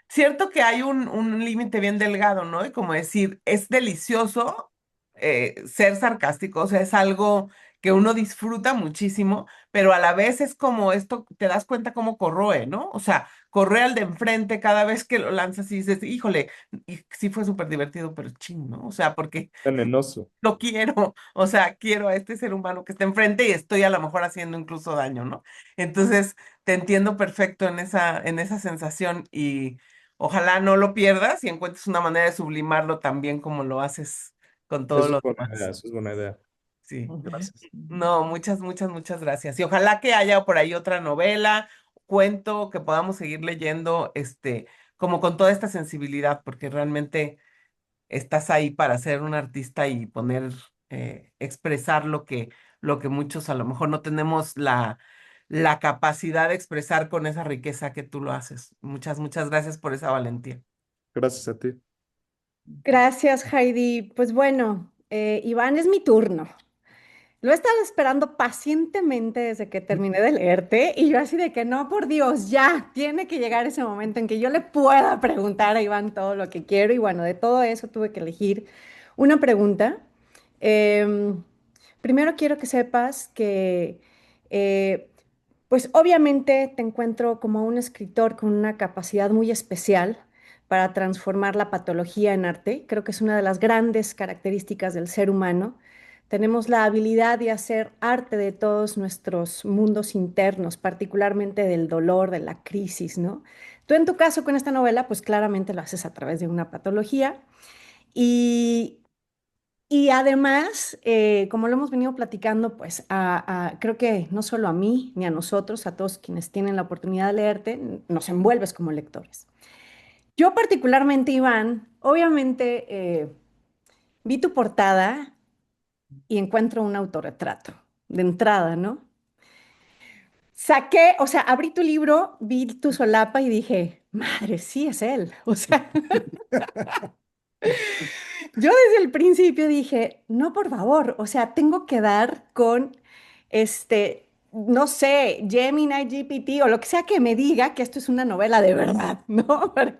cierto que hay un límite bien delgado, ¿no? Y como decir, es delicioso ser sarcástico, o sea, es algo que uno disfruta muchísimo, pero a la vez es como esto, te das cuenta cómo corroe, ¿no? O sea, corroe al de enfrente cada vez que lo lanzas y dices, híjole, y sí fue súper divertido, pero ching, ¿no? O sea, porque venenoso. lo quiero, o sea, quiero a este ser humano que está enfrente y estoy a lo mejor haciendo incluso daño, ¿no? Entonces, te entiendo perfecto en esa sensación y ojalá no lo pierdas y encuentres una manera de sublimarlo también como lo haces con todos Eso es los buena idea, demás. eso es buena idea. Sí. Ujú. Gracias. No, muchas gracias. Y ojalá que haya por ahí otra novela, cuento, que podamos seguir leyendo, como con toda esta sensibilidad, porque realmente estás ahí para ser un artista y poner, expresar lo que muchos a lo mejor no tenemos la capacidad de expresar con esa riqueza que tú lo haces. Muchas gracias por esa valentía. Gracias a ti. Gracias, Heidi. Pues bueno, Iván, es mi turno. Lo he estado esperando pacientemente desde que terminé de leerte y yo así de que no, por Dios, ya tiene que llegar ese momento en que yo le pueda preguntar a Iván todo lo que quiero y bueno, de todo eso tuve que elegir una pregunta. Em, Primero quiero que sepas que, eh, pues obviamente te encuentro como un escritor con una capacidad muy especial para transformar la patología en arte. Creo que es una de las grandes características del ser humano. Tenemos la habilidad de hacer arte de todos nuestros mundos internos, particularmente del dolor, de la crisis, ¿no? Tú en tu caso con esta novela, pues claramente lo haces a través de una patología y, y además, como lo hemos venido platicando, pues creo que no solo a mí ni a nosotros, a todos quienes tienen la oportunidad de leerte, nos envuelves como lectores. Yo particularmente, Iván, obviamente vi tu portada y encuentro un autorretrato de entrada, ¿no? Saqué, o sea, abrí tu libro, vi tu solapa y dije, madre, sí es él. O sea, yo desde el principio dije, no, por favor, o sea, tengo que dar con no sé, Gemini GPT o lo que sea que me diga que esto es una novela de verdad, ¿no? Para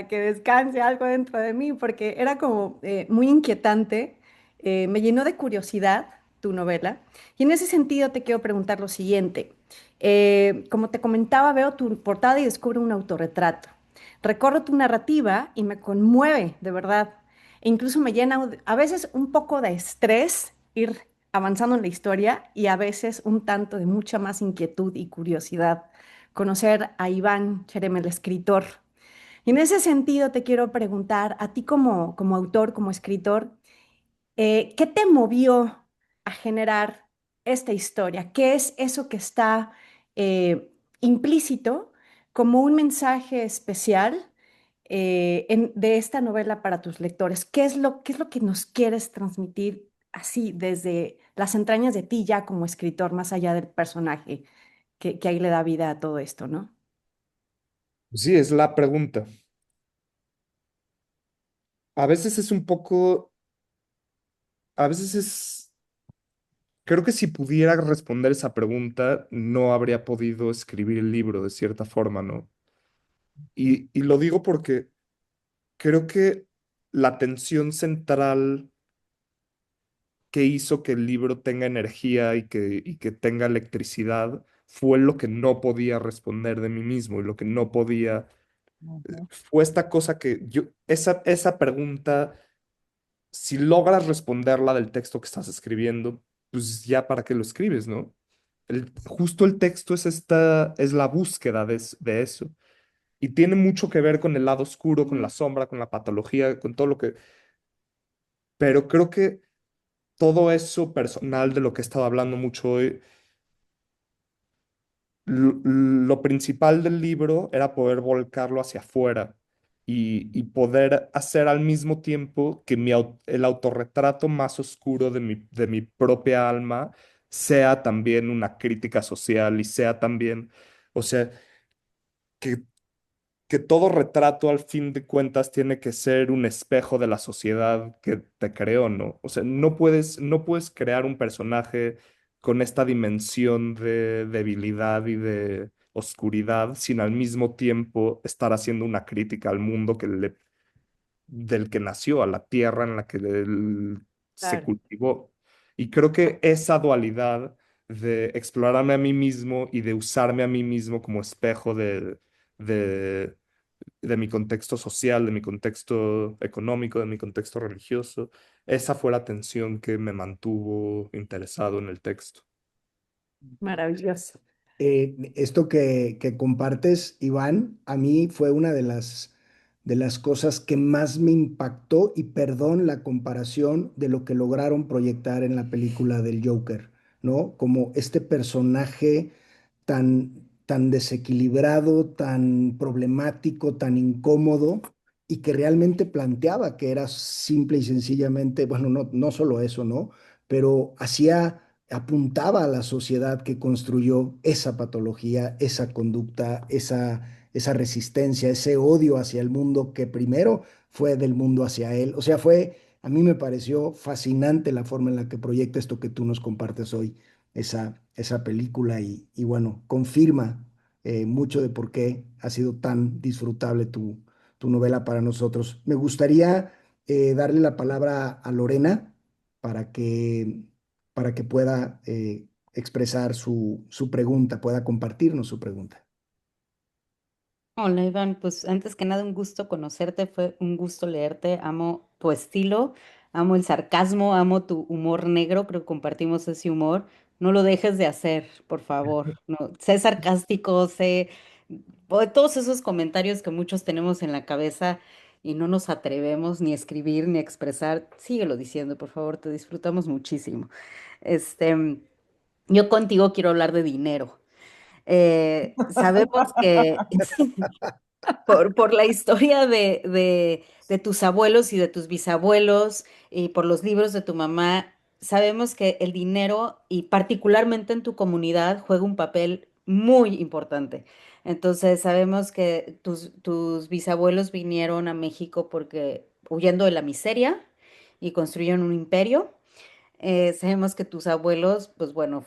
que descanse algo dentro de mí, porque era como muy inquietante, me llenó de curiosidad tu novela. Y en ese sentido te quiero preguntar lo siguiente. Como te comentaba, veo tu portada y descubro un autorretrato. Recorro tu narrativa y me conmueve, de verdad. E incluso me llena a veces un poco de estrés ir avanzando en la historia y a veces un tanto de mucha más inquietud y curiosidad, conocer a Iván Cherem, el escritor. Y en ese sentido te quiero preguntar, a ti como autor, como escritor, ¿qué te movió a generar esta historia? ¿Qué es eso que está implícito como un mensaje especial de esta novela para tus lectores? Qué es lo que nos quieres transmitir así desde las entrañas de ti ya como escritor, más allá del personaje que ahí le da vida a todo esto, ¿no? Sí, es la pregunta. A veces es un poco, a veces es, creo que si pudiera responder esa pregunta, no habría podido escribir el libro de cierta forma, ¿no? Y lo digo porque creo que la tensión central que hizo que el libro tenga energía y que tenga electricidad fue lo que no podía responder de mí mismo y lo que no podía, Ujú. fue esta cosa que yo, esa pregunta, si logras responderla del texto que estás escribiendo, pues ya para qué lo escribes, ¿no? Justo el texto es es la búsqueda de eso. Y tiene mucho que ver con el lado oscuro, con la sombra, con la patología, con todo lo que... Pero creo que todo eso personal de lo que he estado hablando mucho hoy, lo principal del libro era poder volcarlo hacia afuera y poder hacer al mismo tiempo que el autorretrato más oscuro de mi propia alma sea también una crítica social y sea también, o sea, que que todo retrato al fin de cuentas tiene que ser un espejo de la sociedad que te creó, ¿no? O sea, no puedes crear un personaje con esta dimensión de debilidad y de oscuridad sin al mismo tiempo estar haciendo una crítica al mundo del que nació, a la tierra en la que él se Claro. cultivó. Y creo que esa dualidad de explorarme a mí mismo y de usarme a mí mismo como espejo de de mi contexto social, de mi contexto económico, de mi contexto religioso. Esa fue la tensión que me mantuvo interesado en el texto. Maravilloso. Esto que compartes, Iván, a mí fue una de las cosas que más me impactó y perdón la comparación de lo que lograron proyectar en la película del Joker, ¿no? Como este personaje tan desequilibrado, tan problemático, tan incómodo y que realmente planteaba que era simple y sencillamente, bueno, no solo eso, ¿no? Pero apuntaba a la sociedad que construyó esa patología, esa conducta, esa resistencia, ese odio hacia el mundo que primero fue del mundo hacia él. O sea, a mí me pareció fascinante la forma en la que proyecta esto que tú nos compartes hoy, esa película y bueno, confirma mucho de por qué ha sido tan disfrutable tu novela para nosotros. Me gustaría darle la palabra a Lorena para para que pueda expresar su pregunta, pueda compartirnos su pregunta. Hola Iván, pues antes que nada un gusto conocerte, fue un gusto leerte, amo tu estilo, amo el sarcasmo, amo tu humor negro, creo que compartimos ese humor, no lo dejes de hacer, por favor, no, sé sarcástico, sé todos esos comentarios que muchos tenemos en la cabeza y no nos atrevemos ni a escribir ni a expresar, síguelo diciendo, por favor, te disfrutamos muchísimo. Este, yo contigo quiero hablar de dinero. Sabemos que por la historia de tus abuelos y de tus bisabuelos y por los libros de tu mamá, sabemos que el dinero y particularmente en tu comunidad juega un papel muy importante. Entonces, sabemos que tus bisabuelos vinieron a México porque huyendo de la miseria y construyeron un imperio. Sabemos que tus abuelos, pues bueno,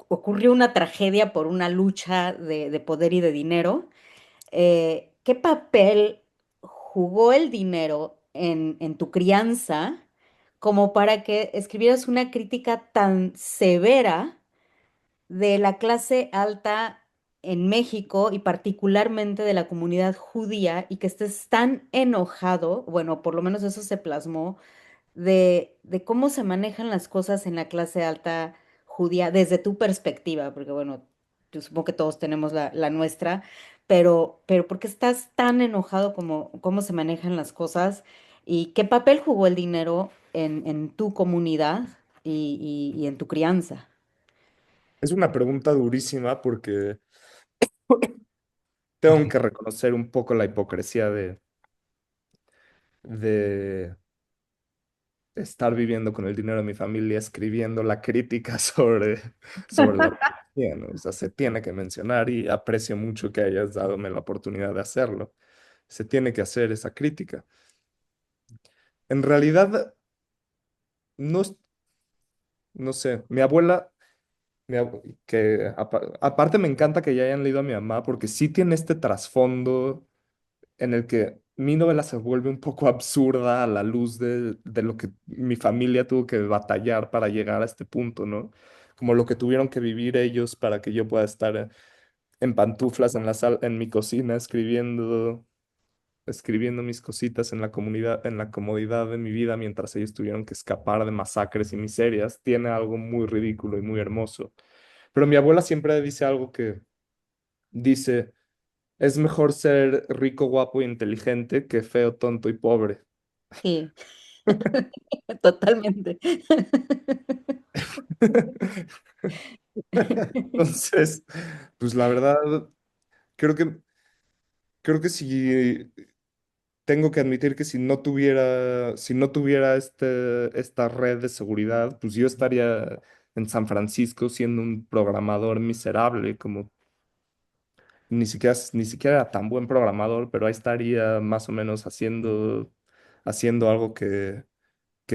ocurrió una tragedia por una lucha de poder y de dinero. ¿Qué papel jugó el dinero en tu crianza como para que escribieras una crítica tan severa de la clase alta en México y particularmente de la comunidad judía y que estés tan enojado, bueno, por lo menos eso se plasmó de cómo se manejan las cosas en la clase alta judía desde tu perspectiva, porque bueno, yo supongo que todos tenemos la nuestra, pero ¿por qué estás tan enojado como cómo se manejan las cosas y qué papel jugó el dinero en tu comunidad y en tu crianza? Es una pregunta durísima porque tengo que reconocer un poco la hipocresía de estar viviendo con el dinero de mi familia, escribiendo la crítica sobre la policía, ¿no? O sea, se tiene que mencionar y aprecio mucho que hayas dadome la oportunidad de hacerlo. Se tiene que hacer esa crítica. En realidad, no, no sé, mi abuela, aparte me encanta que ya hayan leído a mi mamá porque sí tiene este trasfondo en el que mi novela se vuelve un poco absurda a la luz de lo que mi familia tuvo que batallar para llegar a este punto, ¿no? Como lo que tuvieron que vivir ellos para que yo pueda estar en pantuflas en la sala, en mi cocina, escribiendo mis cositas en la comunidad, en la comodidad de mi vida mientras ellos tuvieron que escapar de masacres y miserias. Tiene algo muy ridículo y muy hermoso. Pero mi abuela siempre dice algo que dice, es mejor ser rico, guapo e inteligente que feo, tonto y pobre. Sí, totalmente. Entonces, pues la verdad, creo que, creo que si tengo que admitir que si no tuviera esta red de seguridad, pues yo estaría en San Francisco siendo un programador miserable, como ni siquiera era tan buen programador, pero ahí estaría más o menos haciendo algo que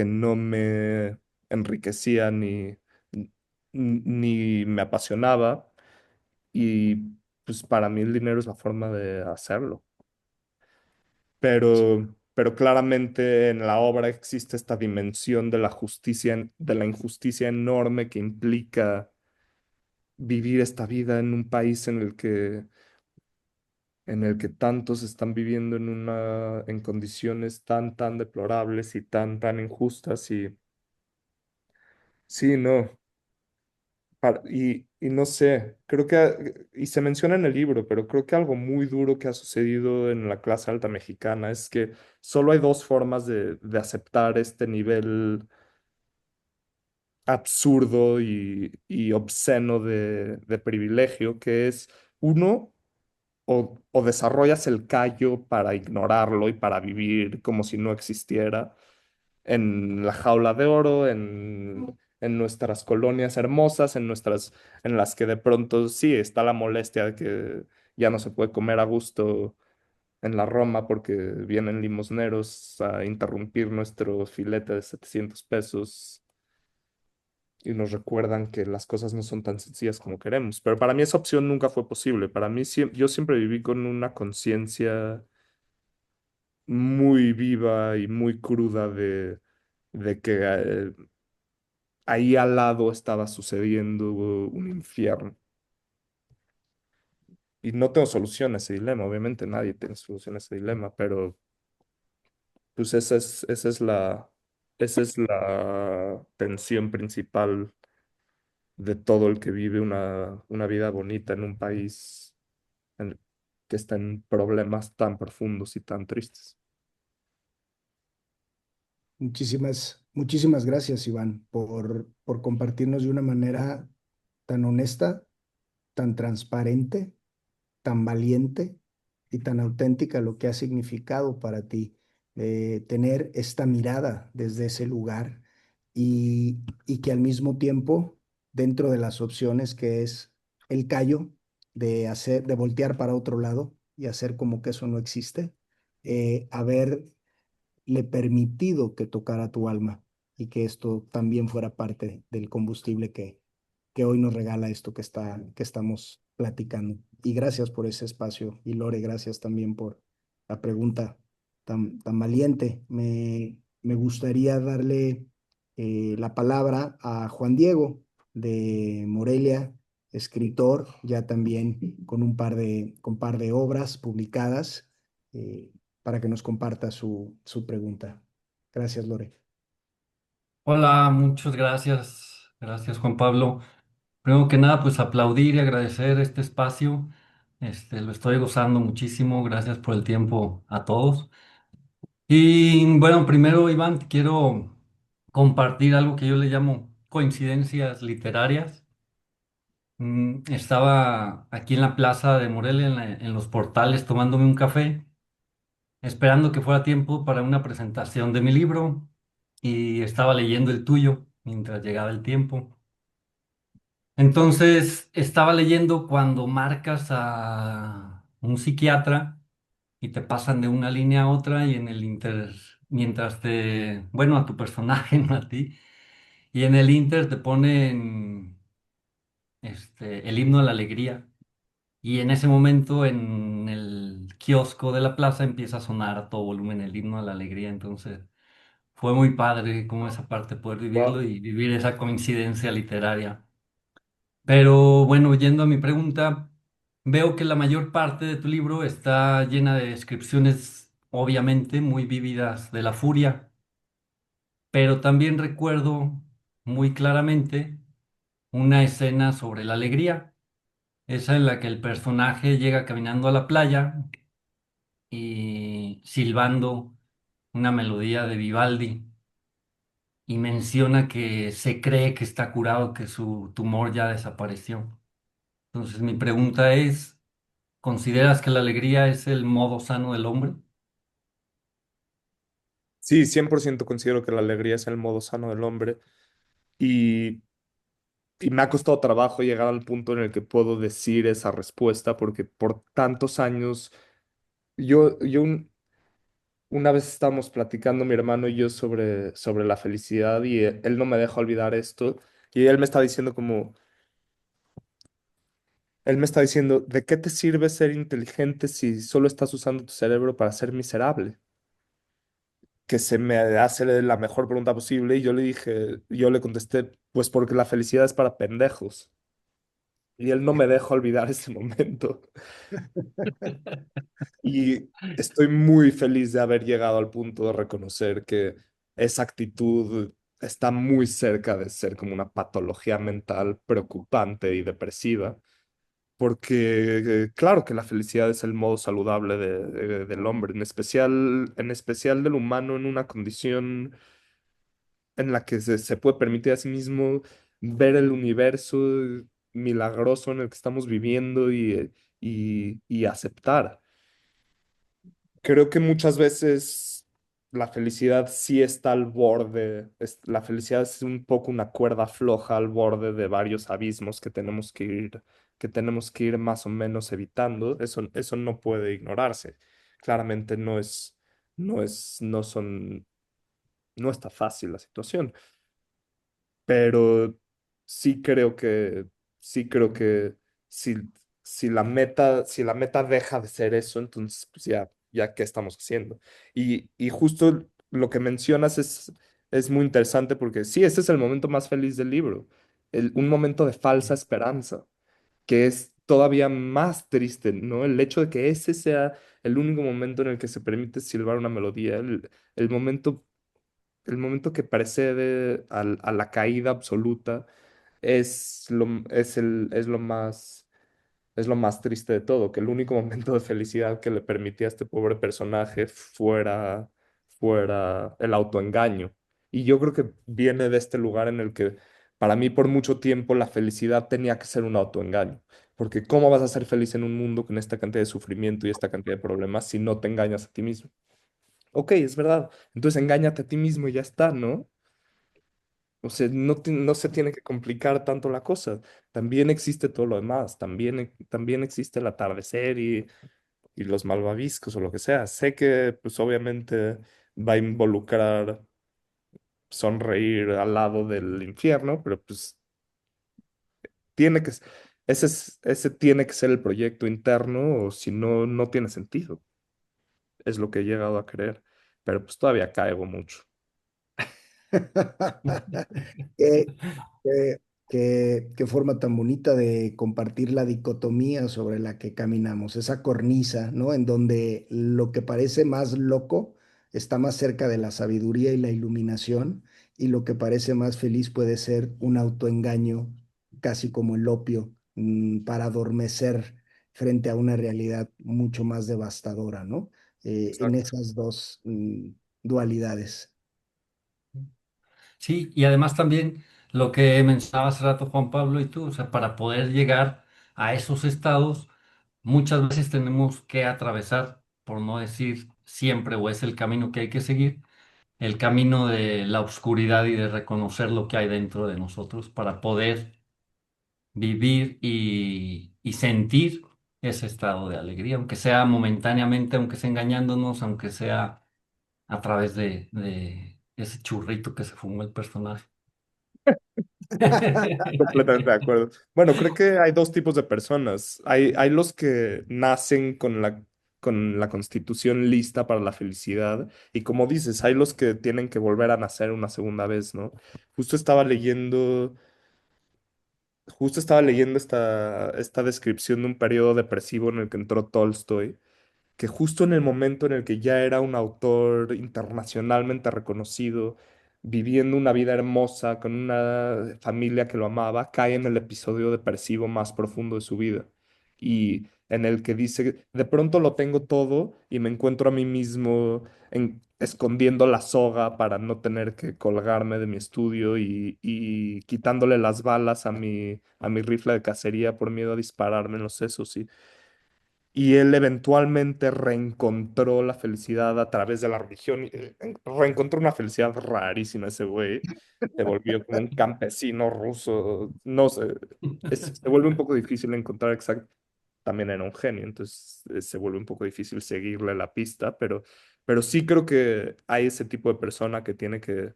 no me enriquecía ni me apasionaba. Y pues para mí el dinero es la forma de hacerlo. Pero claramente en la obra existe esta dimensión de la justicia, de la injusticia enorme que implica vivir esta vida en un país en el que tantos están viviendo en condiciones tan deplorables y tan injustas. Y sí, no. Y no sé, creo que, y se menciona en el libro, pero creo que algo muy duro que ha sucedido en la clase alta mexicana es que solo hay dos formas de aceptar este nivel absurdo y obsceno de privilegio, que es uno, o desarrollas el callo para ignorarlo y para vivir como si no existiera en la jaula de oro, en nuestras colonias hermosas, en las que de pronto sí está la molestia de que ya no se puede comer a gusto en la Roma porque vienen limosneros a interrumpir nuestro filete de 700 pesos y nos recuerdan que las cosas no son tan sencillas como queremos. Pero para mí esa opción nunca fue posible. Para mí, yo siempre viví con una conciencia muy viva y muy cruda de que ahí al lado estaba sucediendo un infierno. Y no tengo solución a ese dilema, obviamente nadie tiene solución a ese dilema, pero pues esa es la tensión principal de todo el que vive una vida bonita en un país en el que está en problemas tan profundos y tan tristes. Muchísimas gracias, Iván, por compartirnos de una manera tan honesta, tan transparente, tan valiente y tan auténtica lo que ha significado para ti tener esta mirada desde ese lugar y que al mismo tiempo, dentro de las opciones que es el callo de voltear para otro lado y hacer como que eso no existe, haberle permitido que tocara tu alma y que esto también fuera parte del combustible que hoy nos regala esto que estamos platicando. Y gracias por ese espacio. Y Lore, gracias también por la pregunta tan valiente. Me gustaría darle la palabra a Juan Diego de Morelia, escritor, ya también con par de obras publicadas, para que nos comparta su pregunta. Gracias, Lore. Hola, muchas gracias. Gracias, Juan Pablo. Primero que nada, pues aplaudir y agradecer este espacio. Lo estoy gozando muchísimo. Gracias por el tiempo a todos. Y bueno, primero, Iván, te quiero compartir algo que yo le llamo coincidencias literarias. Estaba aquí en la plaza de Morelia, en los portales, tomándome un café, esperando que fuera tiempo para una presentación de mi libro, y estaba leyendo el tuyo mientras llegaba el tiempo. Entonces, estaba leyendo cuando marcas a un psiquiatra y te pasan de una línea a otra y en el inter, mientras te, bueno, a tu personaje, no a ti, y en el inter te ponen el himno a la alegría. Y en ese momento en el kiosco de la plaza empieza a sonar a todo volumen el himno a la alegría. Entonces fue muy padre como esa parte poder vivirlo Wow. y vivir esa coincidencia literaria. Pero bueno, yendo a mi pregunta, veo que la mayor parte de tu libro está llena de descripciones obviamente muy vívidas de la furia, pero también recuerdo muy claramente una escena sobre la alegría, esa en la que el personaje llega caminando a la playa y silbando una melodía de Vivaldi y menciona que se cree que está curado, que su tumor ya desapareció. Entonces mi pregunta es, ¿consideras que la alegría es el modo sano del hombre? Sí, 100% considero que la alegría es el modo sano del hombre y, y me ha costado trabajo llegar al punto en el que puedo decir esa respuesta porque por tantos años, una vez estábamos platicando mi hermano y yo sobre la felicidad y él no me deja olvidar esto y él me está diciendo como, él me está diciendo, ¿de qué te sirve ser inteligente si solo estás usando tu cerebro para ser miserable? Que se me hace la mejor pregunta posible y yo le dije, yo le contesté, pues porque la felicidad es para pendejos. Y él no me deja olvidar ese momento. Y estoy muy feliz de haber llegado al punto de reconocer que esa actitud está muy cerca de ser como una patología mental preocupante y depresiva, porque claro que la felicidad es el modo saludable del hombre, en especial del humano en una condición en la que se puede permitir a sí mismo ver el universo milagroso en el que estamos viviendo y aceptar. Creo que muchas veces la felicidad sí está al borde, la felicidad es un poco una cuerda floja al borde de varios abismos que tenemos que ir más o menos evitando. Eso no puede ignorarse. Claramente no es, no son, no está fácil la situación, pero sí creo que, sí creo que si, si la meta deja de ser eso, entonces pues ya qué estamos haciendo. Y justo lo que mencionas es muy interesante porque sí, ese es el momento más feliz del libro, un momento de falsa esperanza, que es todavía más triste, ¿no? El hecho de que ese sea el único momento en el que se permite silbar una melodía, el momento el momento que precede a la caída absoluta es lo más triste de todo, que el único momento de felicidad que le permitía a este pobre personaje fuera el autoengaño. Y yo creo que viene de este lugar en el que para mí por mucho tiempo la felicidad tenía que ser un autoengaño. Porque ¿cómo vas a ser feliz en un mundo con esta cantidad de sufrimiento y esta cantidad de problemas si no te engañas a ti mismo? Ok, es verdad. Entonces engáñate a ti mismo y ya está, ¿no? O sea, no se tiene que complicar tanto la cosa. También existe todo lo demás. También existe el atardecer y los malvaviscos o lo que sea. Sé que, pues, obviamente va a involucrar sonreír al lado del infierno, pero pues tiene que, ese tiene que ser el proyecto interno o si no, no tiene sentido. Es lo que he llegado a creer. Pero pues todavía caigo mucho. Qué, qué- qué forma tan bonita de compartir la dicotomía sobre la que caminamos, esa cornisa, ¿no? En donde lo que parece más loco está más cerca de la sabiduría y la iluminación, y lo que parece más feliz puede ser un autoengaño, casi como el opio, para adormecer frente a una realidad mucho más devastadora, ¿no? En Exacto. esas dos dualidades. Sí, y además también lo que mencionaba hace rato Juan Pablo y tú, o sea, para poder llegar a esos estados, muchas veces tenemos que atravesar, por no decir siempre, o es el camino que hay que seguir, el camino de la oscuridad y de reconocer lo que hay dentro de nosotros para poder vivir y sentir ese estado de alegría, aunque sea momentáneamente, aunque sea engañándonos, aunque sea a través de ese churrito que se fumó el personaje. Completamente de acuerdo. Bueno, creo que hay dos tipos de personas. Hay los que nacen con la constitución lista para la felicidad y como dices, hay los que tienen que volver a nacer una segunda vez, ¿no? Justo estaba leyendo, justo estaba leyendo esta descripción de un periodo depresivo en el que entró Tolstoy, que justo en el momento en el que ya era un autor internacionalmente reconocido, viviendo una vida hermosa, con una familia que lo amaba, cae en el episodio depresivo más profundo de su vida. Y en el que dice, de pronto lo tengo todo y me encuentro a mí mismo escondiendo la soga para no tener que colgarme de mi estudio y quitándole las balas a mi rifle de cacería por miedo a dispararme en los sesos. Y él eventualmente reencontró la felicidad a través de la religión. Reencontró una felicidad rarísima ese güey. Se volvió como un campesino ruso. No sé, se vuelve un poco difícil encontrar exacto. También era un genio, entonces se vuelve un poco difícil seguirle la pista, pero sí creo que hay ese tipo de persona que tiene que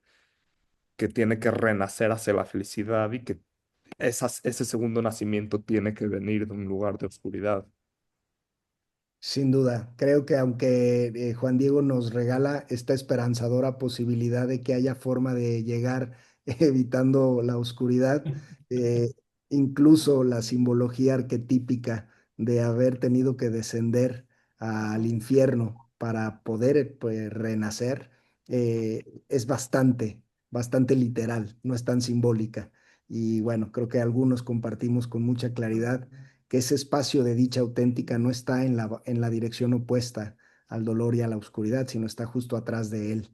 renacer hacia la felicidad y que ese segundo nacimiento tiene que venir de un lugar de oscuridad. Sin duda, creo que aunque Juan Diego nos regala esta esperanzadora posibilidad de que haya forma de llegar evitando la oscuridad, eh, incluso la simbología arquetípica de haber tenido que descender al infierno para poder pues, renacer, es bastante literal, no es tan simbólica. Y bueno, creo que algunos compartimos con mucha claridad que ese espacio de dicha auténtica no está en la dirección opuesta al dolor y a la oscuridad, sino está justo atrás de él,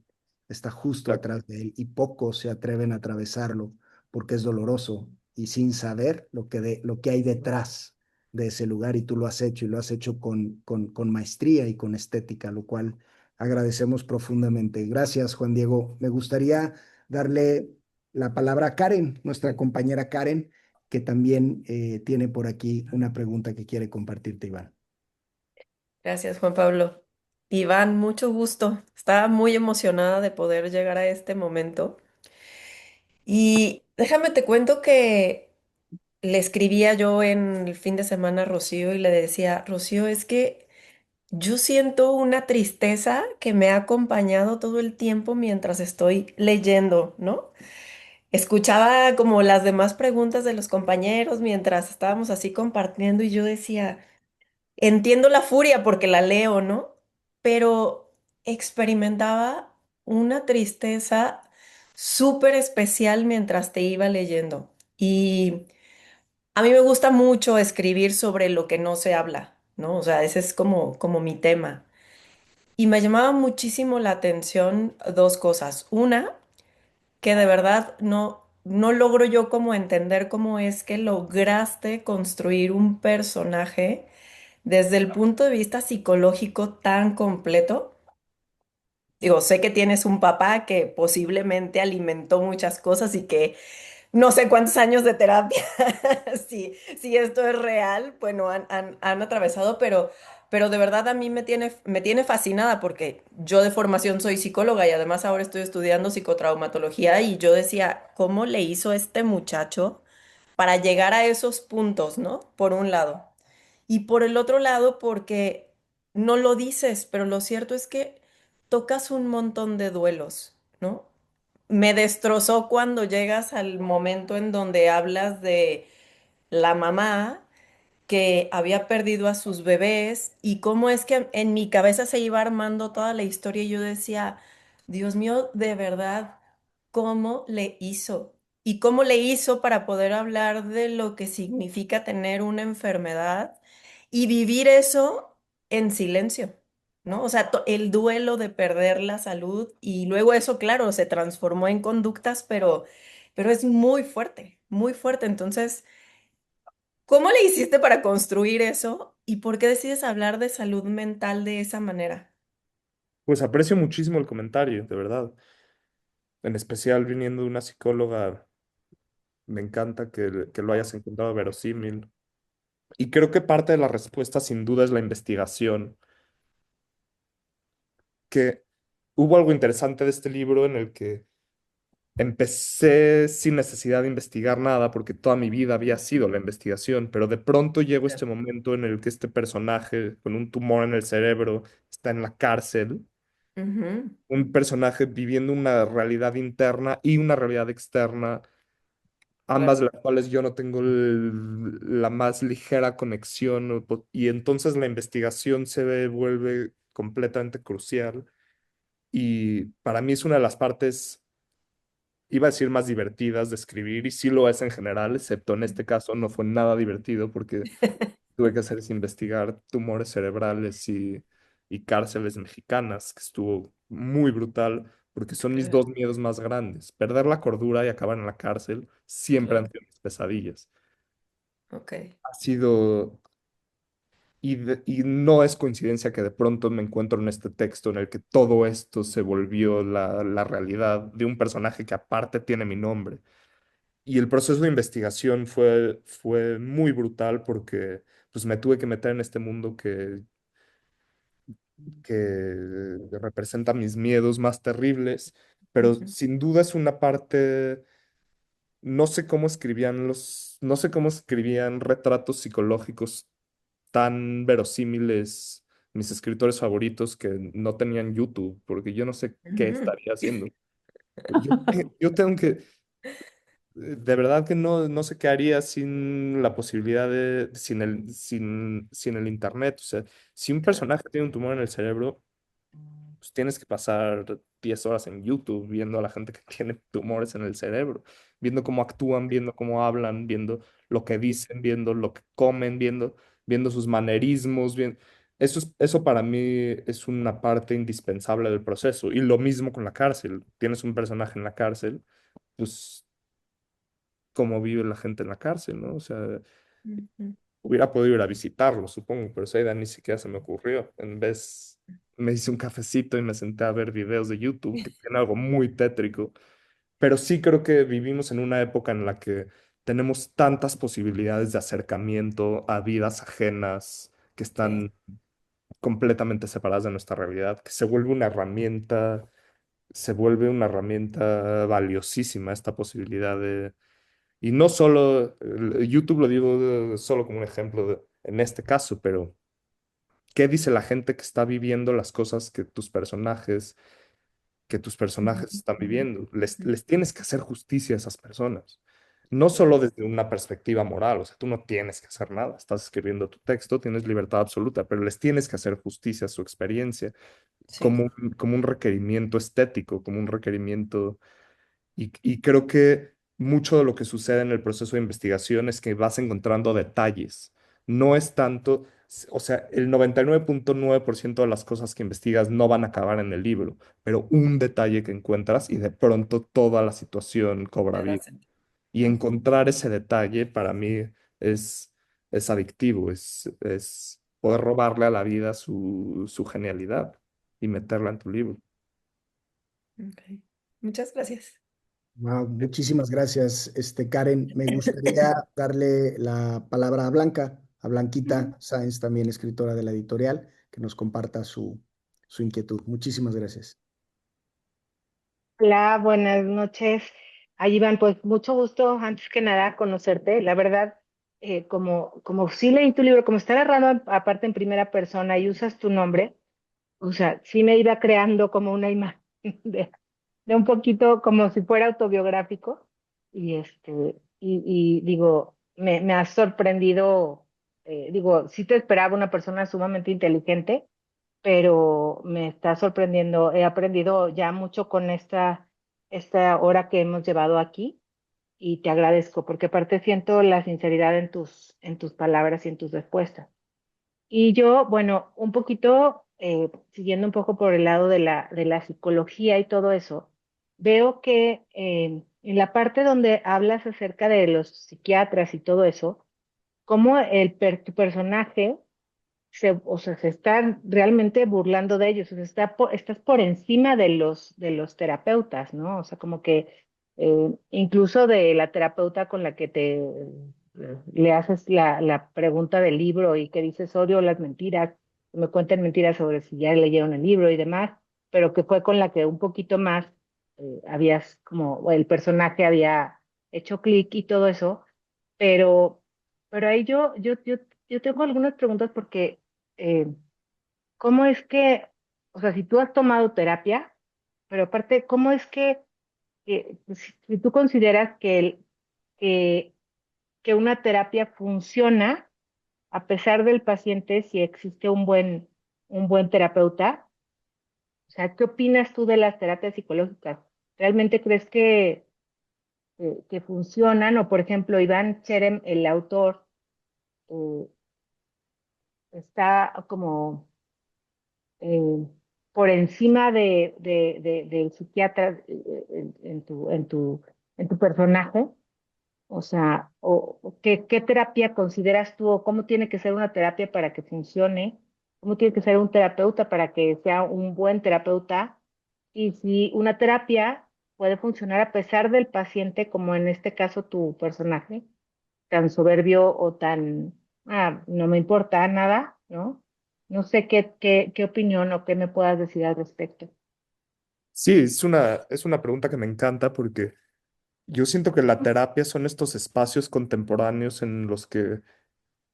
está justo atrás de él y pocos se atreven a atravesarlo porque es doloroso y sin saber lo que hay detrás de ese lugar y tú lo has hecho y lo has hecho con maestría y con estética, lo cual agradecemos profundamente. Gracias, Juan Diego. Me gustaría darle la palabra a Karen, nuestra compañera Karen, que también tiene por aquí una pregunta que quiere compartirte, Iván. Gracias, Juan Pablo. Iván, mucho gusto. Estaba muy emocionada de poder llegar a este momento. Y déjame te cuento que le escribía yo en el fin de semana a Rocío y le decía, Rocío, es que yo siento una tristeza que me ha acompañado todo el tiempo mientras estoy leyendo, ¿no? Escuchaba como las demás preguntas de los compañeros mientras estábamos así compartiendo y yo decía... Entiendo la furia porque la leo, ¿no? Pero experimentaba una tristeza súper especial mientras te iba leyendo. Y a mí me gusta mucho escribir sobre lo que no se habla, ¿no? O sea, ese es como mi tema. Y me llamaba muchísimo la atención dos cosas. Una, que de verdad no logro yo como entender cómo es que lograste construir un personaje desde el punto de vista psicológico tan completo. Digo, sé que tienes un papá que posiblemente alimentó muchas cosas y que no sé cuántos años de terapia, si esto es real, bueno, han atravesado, pero de verdad a mí me tiene fascinada porque yo de formación soy psicóloga y además ahora estoy estudiando psicotraumatología y yo decía, ¿cómo le hizo este muchacho para llegar a esos puntos, ¿no? Por un lado. Y por el otro lado, porque no lo dices, pero lo cierto es que tocas un montón de duelos, ¿no? Me destrozó cuando llegas al momento en donde hablas de la mamá que había perdido a sus bebés y cómo es que en mi cabeza se iba armando toda la historia y yo decía, Dios mío, de verdad, cómo le hizo y cómo le hizo para poder hablar de lo que significa tener una enfermedad y vivir eso en silencio, ¿no? O sea, el duelo de perder la salud y luego eso, claro, se transformó en conductas, pero es muy fuerte, muy fuerte. Entonces, ¿cómo le hiciste para construir eso y por qué decides hablar de salud mental de esa manera? Pues aprecio muchísimo el comentario, de verdad. En especial viniendo de una psicóloga, me encanta que lo hayas encontrado verosímil. Y creo que parte de la respuesta sin duda es la investigación, que hubo algo interesante de este libro en el que empecé sin necesidad de investigar nada porque toda mi vida había sido la investigación, pero de pronto llegó este momento en el que este personaje con un tumor en el cerebro está en la cárcel, Ujú, un personaje viviendo una realidad interna y una realidad externa, ambas claro. de las cuales yo no tengo la más ligera conexión, y entonces la investigación vuelve completamente crucial y para mí es una de las partes, iba a decir, más divertidas de escribir, y sí lo es en general, excepto en este caso no fue nada divertido porque tuve que hacer es investigar tumores cerebrales y cárceles mexicanas, que estuvo muy brutal, porque son mis Claro, dos miedos más grandes. Perder la cordura y acabar en la cárcel siempre han claro. sido mis pesadillas. Ok. Ha sido, y no es coincidencia que de pronto me encuentro en este texto en el que todo esto se volvió la realidad de un personaje que aparte tiene mi nombre. Y el proceso de investigación fue muy brutal porque pues me tuve que meter en este mundo que representa mis miedos más terribles, pero Ujú, sin duda es una parte, no sé cómo escribían retratos psicológicos tan verosímiles mis escritores favoritos que no tenían YouTube, porque yo no sé qué ujú. estaría haciendo. Yo tengo que, de verdad que no sé qué haría sin la posibilidad sin el internet. O sea, si un Claro. personaje tiene un tumor en el cerebro, pues tienes que pasar 10 horas en YouTube viendo a la gente que tiene tumores en el cerebro, viendo cómo actúan, viendo cómo hablan, viendo lo que dicen, viendo lo que comen, viendo sus manerismos, eso para mí es una parte indispensable del proceso. Y lo mismo con la cárcel. Tienes un personaje en la cárcel, pues cómo vive la gente en la cárcel, ¿no? O sea, Ujú. hubiera podido ir a visitarlo, supongo, pero esa idea ni siquiera se me ocurrió. En vez, me hice un cafecito y me senté a ver videos de YouTube, que tiene algo muy tétrico. Pero sí creo que vivimos en una época en la que tenemos tantas posibilidades de acercamiento a vidas ajenas que Sí, están completamente separadas de nuestra realidad, que se vuelve una herramienta valiosísima esta posibilidad de... Y no solo, YouTube lo digo solo como un ejemplo en este caso, pero ¿qué dice la gente que está viviendo las cosas que tus personajes están viviendo? Les tienes que hacer justicia a esas personas. No solo claro. desde una perspectiva moral, o sea, tú no tienes que hacer nada, estás escribiendo tu texto, tienes libertad absoluta, pero les tienes que hacer justicia a su experiencia Sí, como un requerimiento estético, como un requerimiento, y creo que mucho de lo que sucede en el proceso de investigación es que vas encontrando detalles. No es tanto, o sea, el 99.9% de las cosas que investigas no van a acabar en el libro, pero un detalle que encuentras y de pronto toda la situación cobra te da vida. sentido. Y Ujú. encontrar ese detalle para mí es, es adictivo, es poder robarle a la vida su genialidad y meterla en tu libro. Ok. Muchas gracias. Wow, muchísimas gracias, Karen. Me gustaría darle la palabra a Blanca, a Blanquita Sáenz, también escritora de la editorial, que nos comparta su inquietud. Muchísimas gracias. Hola, buenas noches. Ahí Iván, pues mucho gusto, antes que nada, conocerte. La verdad, como sí leí tu libro, como está narrado aparte en primera persona y usas tu nombre, o sea, sí me iba creando como una imagen de un poquito como si fuera autobiográfico. Y digo, me has sorprendido, digo, sí te esperaba una persona sumamente inteligente, pero me está sorprendiendo. He aprendido ya mucho con esta esta hora que hemos llevado aquí y te agradezco porque aparte siento la sinceridad en tus palabras y en tus respuestas. Y yo, bueno, un poquito, siguiendo un poco por el lado de la psicología y todo eso, veo que en la parte donde hablas acerca de los psiquiatras y todo eso, cómo tu personaje o sea, se está realmente burlando de ellos, o sea, estás por encima de los terapeutas, ¿no? O sea, como que incluso de la terapeuta con la que le haces la pregunta del libro y que dices, odio las mentiras, que me cuenten mentiras sobre si ya leyeron el libro y demás, pero que fue con la que un poquito más habías, como, o el personaje había hecho clic y todo eso, pero, pero ahí yo tengo algunas preguntas porque eh, ¿cómo es que, o sea, si tú has tomado terapia, pero aparte, ¿cómo es que si tú consideras que, que una terapia funciona a pesar del paciente, si existe un buen terapeuta? O sea, ¿qué opinas tú de las terapias psicológicas? ¿Realmente crees que funcionan? O, por ejemplo, Iván Cherem, el autor, eh, está como eh, por encima del psiquiatra en tu personaje? O sea, o qué terapia consideras tú o cómo tiene que ser una terapia para que funcione? ¿Cómo tiene que ser un terapeuta para que sea un buen terapeuta? Y si una terapia puede funcionar a pesar del paciente, como en este caso tu personaje, tan soberbio o tan, no me importa nada, ¿no? No sé qué opinión o qué me puedas decir al respecto. Sí, es una pregunta que me encanta porque yo siento que la terapia son estos espacios contemporáneos en los que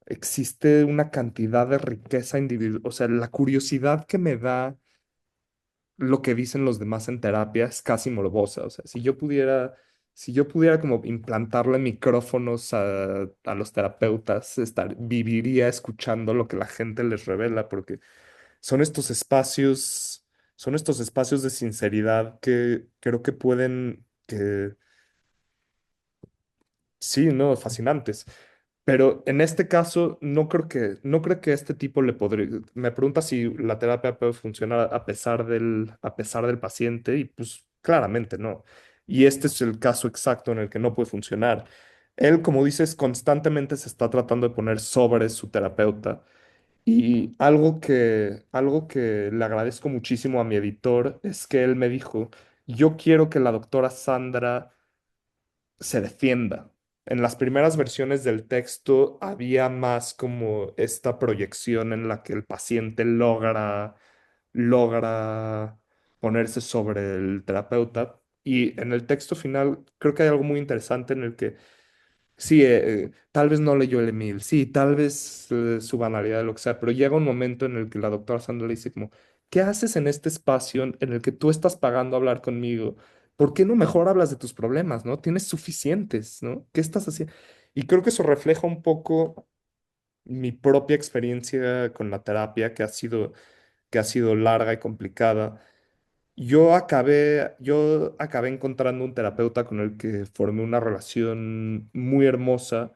existe una cantidad de riqueza individual, o sea, la curiosidad que me da lo que dicen los demás en terapia es casi morbosa, o sea, si yo pudiera como implantarle micrófonos a los terapeutas, viviría escuchando lo que la gente les revela, porque son estos espacios, son estos espacios de sinceridad que creo que pueden, que sí, no, fascinantes. Pero en este caso, no creo que este tipo le podría. Me pregunta si la terapia puede funcionar a pesar del paciente, y pues claramente no. Y este es el caso exacto en el que no puede funcionar. Él, como dices, constantemente se está tratando de poner sobre su terapeuta. Y algo que le agradezco muchísimo a mi editor es que él me dijo, yo quiero que la doctora Sandra se defienda. En las primeras versiones del texto había más como esta proyección en la que el paciente logra ponerse sobre el terapeuta. Y en el texto final creo que hay algo muy interesante en el que sí, tal vez no leyó el Emil, sí, tal vez su banalidad, lo que sea, pero llega un momento en el que la doctora Sandra le dice como, ¿qué haces en este espacio en el que tú estás pagando a hablar conmigo? ¿Por qué no mejor hablas de tus problemas, no? Tienes suficientes, ¿no? ¿Qué estás haciendo? Y creo que eso refleja un poco mi propia experiencia con la terapia, que ha sido larga y complicada. Yo acabé encontrando un terapeuta con el que formé una relación muy hermosa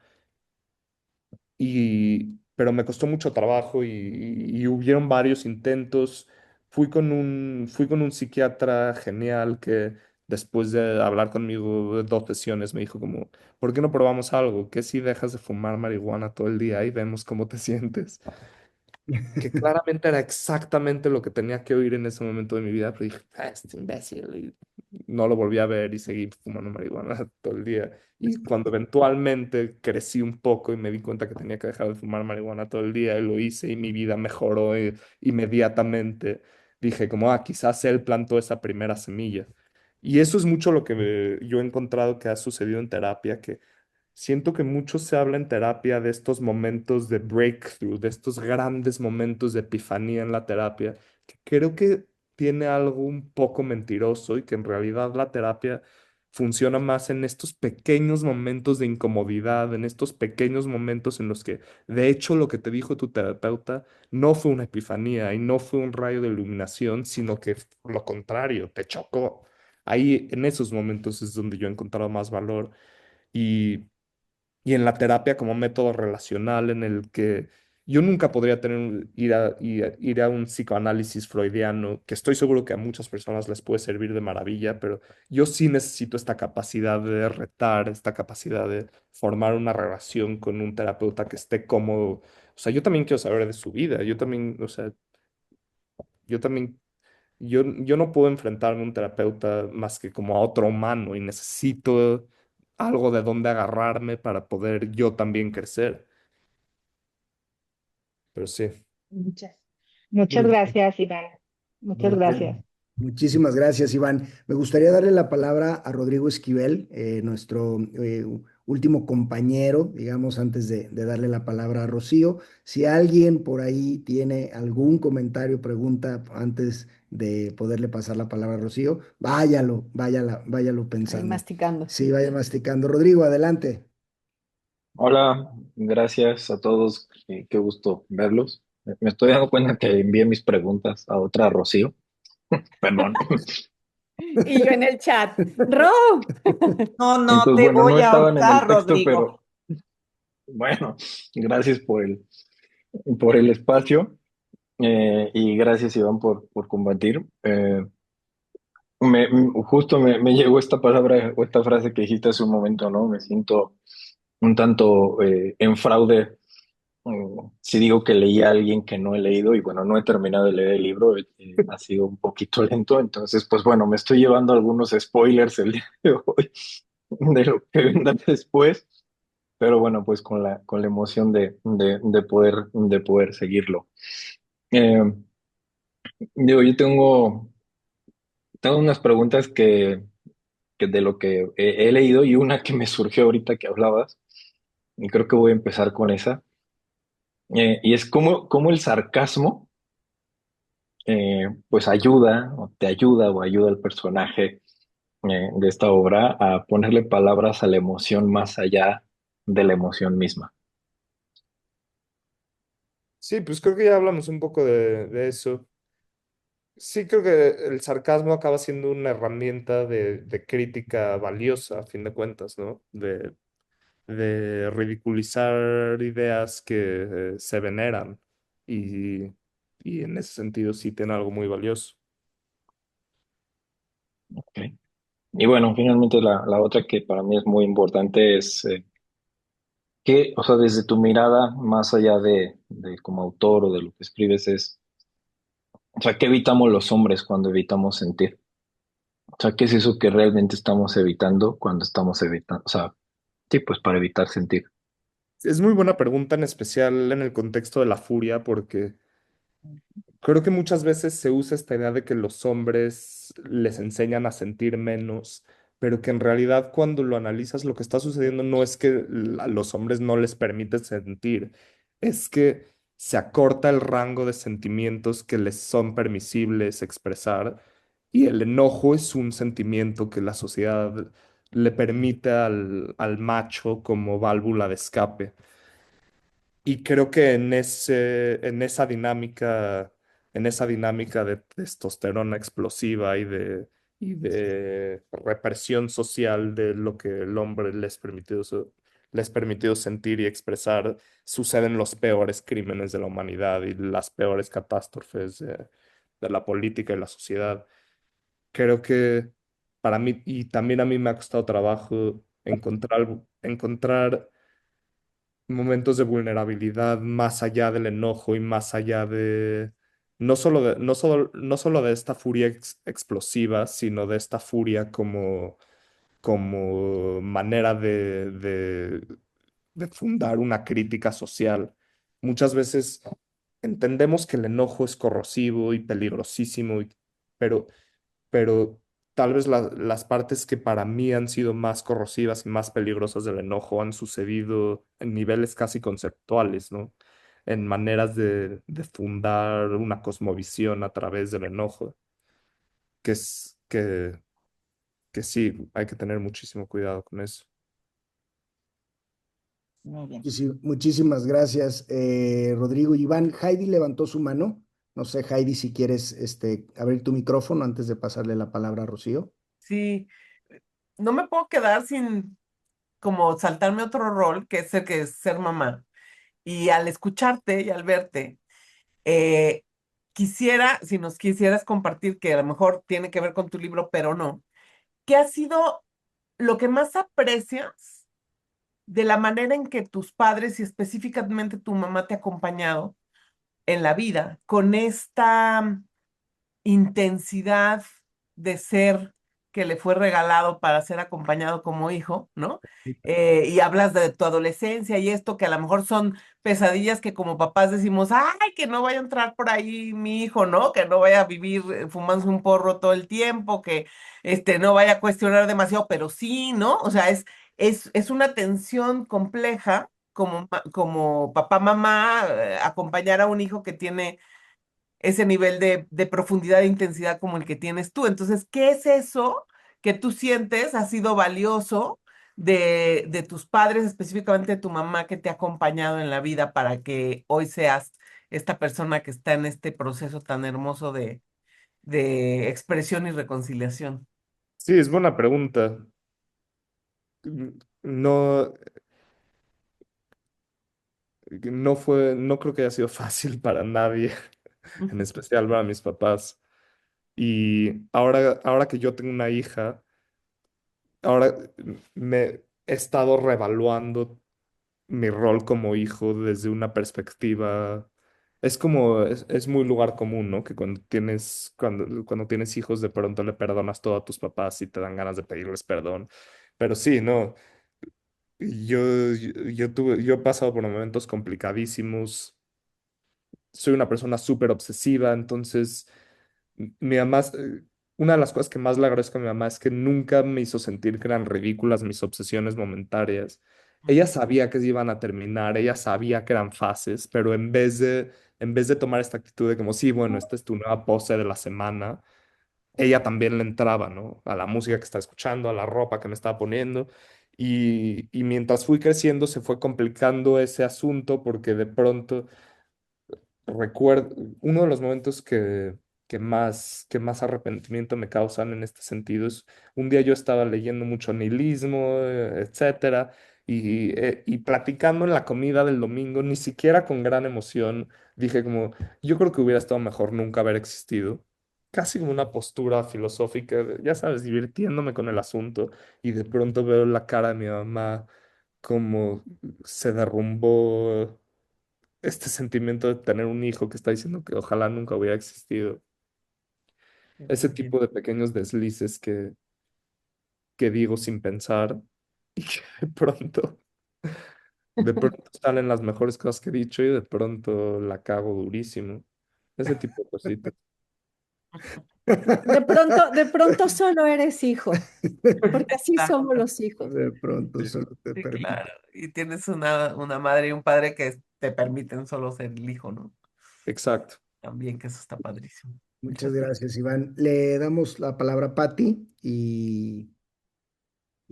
pero me costó mucho trabajo y hubieron varios intentos. Fui con un psiquiatra genial que después de hablar conmigo 2 sesiones me dijo como, ¿por qué no probamos algo? ¿Qué si dejas de fumar marihuana todo el día y vemos cómo te sientes? Que claramente era exactamente lo que tenía que oír en ese momento de mi vida, pero dije, este imbécil, y no lo volví a ver y seguí fumando marihuana todo el día. Y cuando eventualmente crecí un poco y me di cuenta que tenía que dejar de fumar marihuana todo el día, y lo hice y mi vida mejoró inmediatamente, dije como, quizás él plantó esa primera semilla. Y eso es mucho lo que yo he encontrado que ha sucedido en terapia, que siento que mucho se habla en terapia de estos momentos de breakthrough, de estos grandes momentos de epifanía en la terapia, que creo que tiene algo un poco mentiroso y que en realidad la terapia funciona más en estos pequeños momentos de incomodidad, en estos pequeños momentos en los que, de hecho, lo que te dijo tu terapeuta no fue una epifanía y no fue un rayo de iluminación, sino que lo contrario, te chocó. ahí en esos momentos es donde yo he encontrado más valor. Y, y en la terapia como método relacional en el que yo nunca podría ir a un psicoanálisis freudiano, que estoy seguro que a muchas personas les puede servir de maravilla, pero yo sí necesito esta capacidad de retar, esta capacidad de formar una relación con un terapeuta que esté cómodo. O sea, yo también quiero saber de su vida, yo también, o sea, yo también, yo no puedo enfrentarme a un terapeuta más que como a otro humano y necesito algo de donde agarrarme para poder yo también crecer. Pero sí. Muchas, muchas Muy gracias, Iván. Muchas Muy gracias. bien. Muchísimas gracias, Iván. Me gustaría darle la palabra a Rodrigo Esquivel, nuestro último compañero, digamos, antes de darle la palabra a Rocío. Si alguien por ahí tiene algún comentario, pregunta antes de poderle pasar la palabra a Rocío, váyalo Ahí pensando. masticando. Sí, vaya masticando. Rodrigo, adelante. Hola, gracias a todos. Qué gusto verlos. Me estoy dando cuenta que envié mis preguntas a otra Rocío. Perdón. Y yo en el chat, ¡Ro! No, no, Entonces, te bueno, no voy a estaban en el ahorcar, texto, Rodrigo. pero bueno, gracias por el espacio y gracias, Iván, por compartir. Justo me llegó esta palabra o esta frase que dijiste hace un momento, ¿no? Me siento un tanto en fraude si digo que leí a alguien que no he leído y bueno, no he terminado de leer el libro, ha sido un poquito lento, entonces pues bueno, me estoy llevando algunos spoilers el día de hoy de lo que vendrá después, pero bueno, pues con la emoción de poder seguirlo. Eh, Digo, yo tengo unas preguntas que de lo que he leído y una que me surgió ahorita que hablabas, y creo que voy a empezar con esa, y es cómo el sarcasmo pues ayuda o te ayuda o ayuda al personaje de esta obra a ponerle palabras a la emoción más allá de la emoción misma. Sí, pues creo que ya hablamos un poco de eso. Sí, creo que el sarcasmo acaba siendo una herramienta de crítica valiosa, a fin de cuentas, ¿no? De ridiculizar ideas que se veneran y, y en ese sentido sí tiene algo muy valioso. ¿Ok? Y bueno, finalmente la otra que para mí es muy importante es que, o sea, desde tu mirada, más allá de como autor o de lo que escribes, es, o sea, ¿qué evitamos los hombres cuando evitamos sentir? O sea, ¿qué es eso que realmente estamos evitando cuando estamos evitando? O sea, sí, pues para evitar sentir. Es muy buena pregunta, en especial en el contexto de la furia, porque creo que muchas veces se usa esta idea de que los hombres les enseñan a sentir menos, pero que en realidad cuando lo analizas lo que está sucediendo no es que a los hombres no les permite sentir, es que se acorta el rango de sentimientos que les son permisibles expresar y el enojo es un sentimiento que la sociedad le permite al macho como válvula de escape. Y creo que en esa dinámica de testosterona explosiva y de represión social de lo que el hombre les permitido sentir y expresar, suceden los peores crímenes de la humanidad y las peores catástrofes de la política y la sociedad. Creo que para mí, y también a mí me ha costado trabajo encontrar momentos de vulnerabilidad más allá del enojo y más allá de no solo de esta furia explosiva, sino de esta furia como manera de fundar una crítica social. Muchas veces entendemos que el enojo es corrosivo y peligrosísimo, pero pero tal vez las partes que para mí han sido más corrosivas y más peligrosas del enojo han sucedido en niveles casi conceptuales, ¿no? En maneras de fundar una cosmovisión a través del enojo, que es que sí, hay que tener muchísimo cuidado con eso. Muy bien. Muchísimas gracias, Rodrigo. Iván, Heidi levantó su mano. No sé, Heidi, si quieres abrir tu micrófono antes de pasarle la palabra a Rocío. Sí, no me puedo quedar sin como saltarme otro rol, que es ser mamá. Y al escucharte y al verte, eh, quisiera, si nos quisieras compartir, que a lo mejor tiene que ver con tu libro, pero no, ¿qué ha sido lo que más aprecias de la manera en que tus padres y específicamente tu mamá te ha acompañado en la vida con esta intensidad de ser que le fue regalado para ser acompañado como hijo, ¿no? Y hablas de tu adolescencia y esto que a lo mejor son pesadillas que como papás decimos, ay, que no vaya a entrar por ahí mi hijo, ¿no? Que no vaya a vivir fumándose un porro todo el tiempo, que no vaya a cuestionar demasiado, pero sí, ¿no? O sea, es una tensión compleja como, como papá, mamá, acompañar a un hijo que tiene ese nivel de profundidad e intensidad como el que tienes tú. Entonces, ¿qué es eso que tú sientes ha sido valioso de tus padres, específicamente de tu mamá que te ha acompañado en la vida para que hoy seas esta persona que está en este proceso tan hermoso de expresión y reconciliación? Sí, es buena pregunta. No, no creo que haya sido fácil para nadie, en especial para mis papás. Y ahora que yo tengo una hija, ahora me he estado revaluando mi rol como hijo desde una perspectiva. Es muy lugar común, ¿no? Que cuando tienes hijos, de pronto le perdonas todo a tus papás y te dan ganas de pedirles perdón. Pero sí, no. Yo he pasado por momentos complicadísimos. Soy una persona súper obsesiva, entonces mi mamá, una de las cosas que más le agradezco a mi mamá es que nunca me hizo sentir que eran ridículas mis obsesiones momentarias. Ella sabía que se iban a terminar, ella sabía que eran fases, pero en vez de tomar esta actitud de como, sí, bueno, esta es tu nueva pose de la semana, ella también le entraba, ¿no? A la música que estaba escuchando, a la ropa que me estaba poniendo. Y mientras fui creciendo se fue complicando ese asunto porque de pronto recuerdo, uno de los momentos que más arrepentimiento me causan en este sentido es un día yo estaba leyendo mucho nihilismo, etcétera, y platicando en la comida del domingo, ni siquiera con gran emoción, dije como, yo creo que hubiera estado mejor nunca haber existido. Casi como una postura filosófica, ya sabes, divirtiéndome con el asunto, y de pronto veo la cara de mi mamá como se derrumbó este sentimiento de tener un hijo que está diciendo que ojalá nunca hubiera existido. Ese tipo de pequeños deslices que digo sin pensar y que de pronto salen las mejores cosas que he dicho y de pronto la cago durísimo. Ese tipo de cositas. De pronto solo eres hijo, porque así somos Exacto. los hijos. De pronto Sí, solo te sí, permite. claro. Y tienes una madre y un padre que te permiten solo ser el hijo, ¿no? Exacto. También que eso está padrísimo. Muchas Muchas gracias. gracias, Iván. Le damos la palabra a Patti y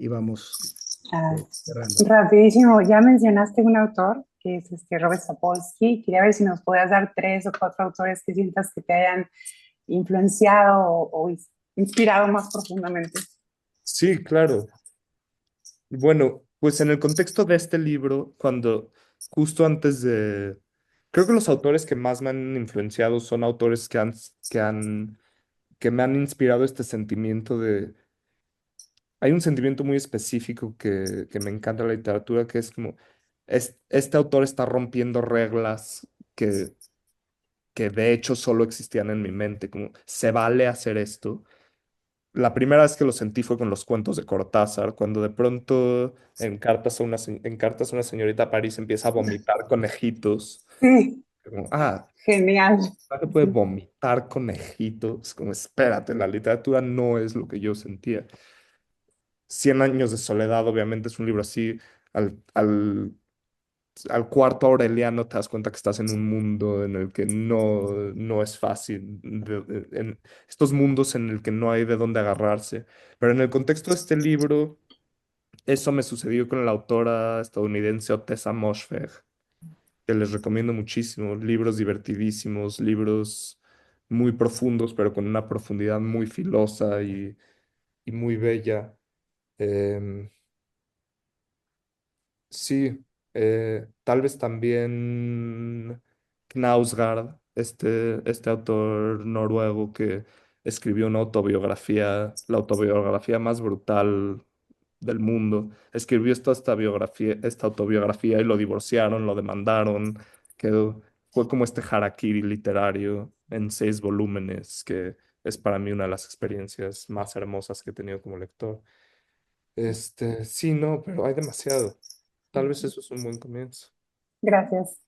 vamos Ah, cerrando. rapidísimo, ya mencionaste un autor que es Robert Sapolsky. Quería ver si nos podías dar tres o cuatro autores que sientas que te hayan influenciado o inspirado más profundamente. Sí, claro. Bueno, pues en el contexto de este libro, justo antes de, creo que los autores que más me han influenciado son autores que me han inspirado este sentimiento de, hay un sentimiento muy específico que me encanta en la literatura, que es como, este autor está rompiendo reglas que, que de hecho solo existían en mi mente, como, se vale hacer esto. La primera vez que lo sentí fue con los cuentos de Cortázar, cuando de pronto en cartas a una señorita a París empieza a vomitar conejitos. Sí, Como, genial. no se puede vomitar conejitos. Como, espérate, la literatura no es lo que yo sentía. Cien años de soledad, obviamente, es un libro así. Al cuarto Aureliano te das cuenta que estás en un mundo en el que no es fácil, en estos mundos en el que no hay de dónde agarrarse. Pero en el contexto de este libro, eso me sucedió con la autora estadounidense Ottessa Moshfegh, que les recomiendo muchísimo. Libros divertidísimos, libros muy profundos, pero con una profundidad muy filosa y muy bella. Em, sí, tal vez también Knausgaard, este autor noruego que escribió una autobiografía, la autobiografía más brutal del mundo. Escribió esta autobiografía y lo divorciaron, lo demandaron, quedó, fue como este harakiri literario en 6 volúmenes, que es para mí una de las experiencias más hermosas que he tenido como lector. Sí, no, pero hay demasiado. Tal vez eso es un buen comienzo. Gracias.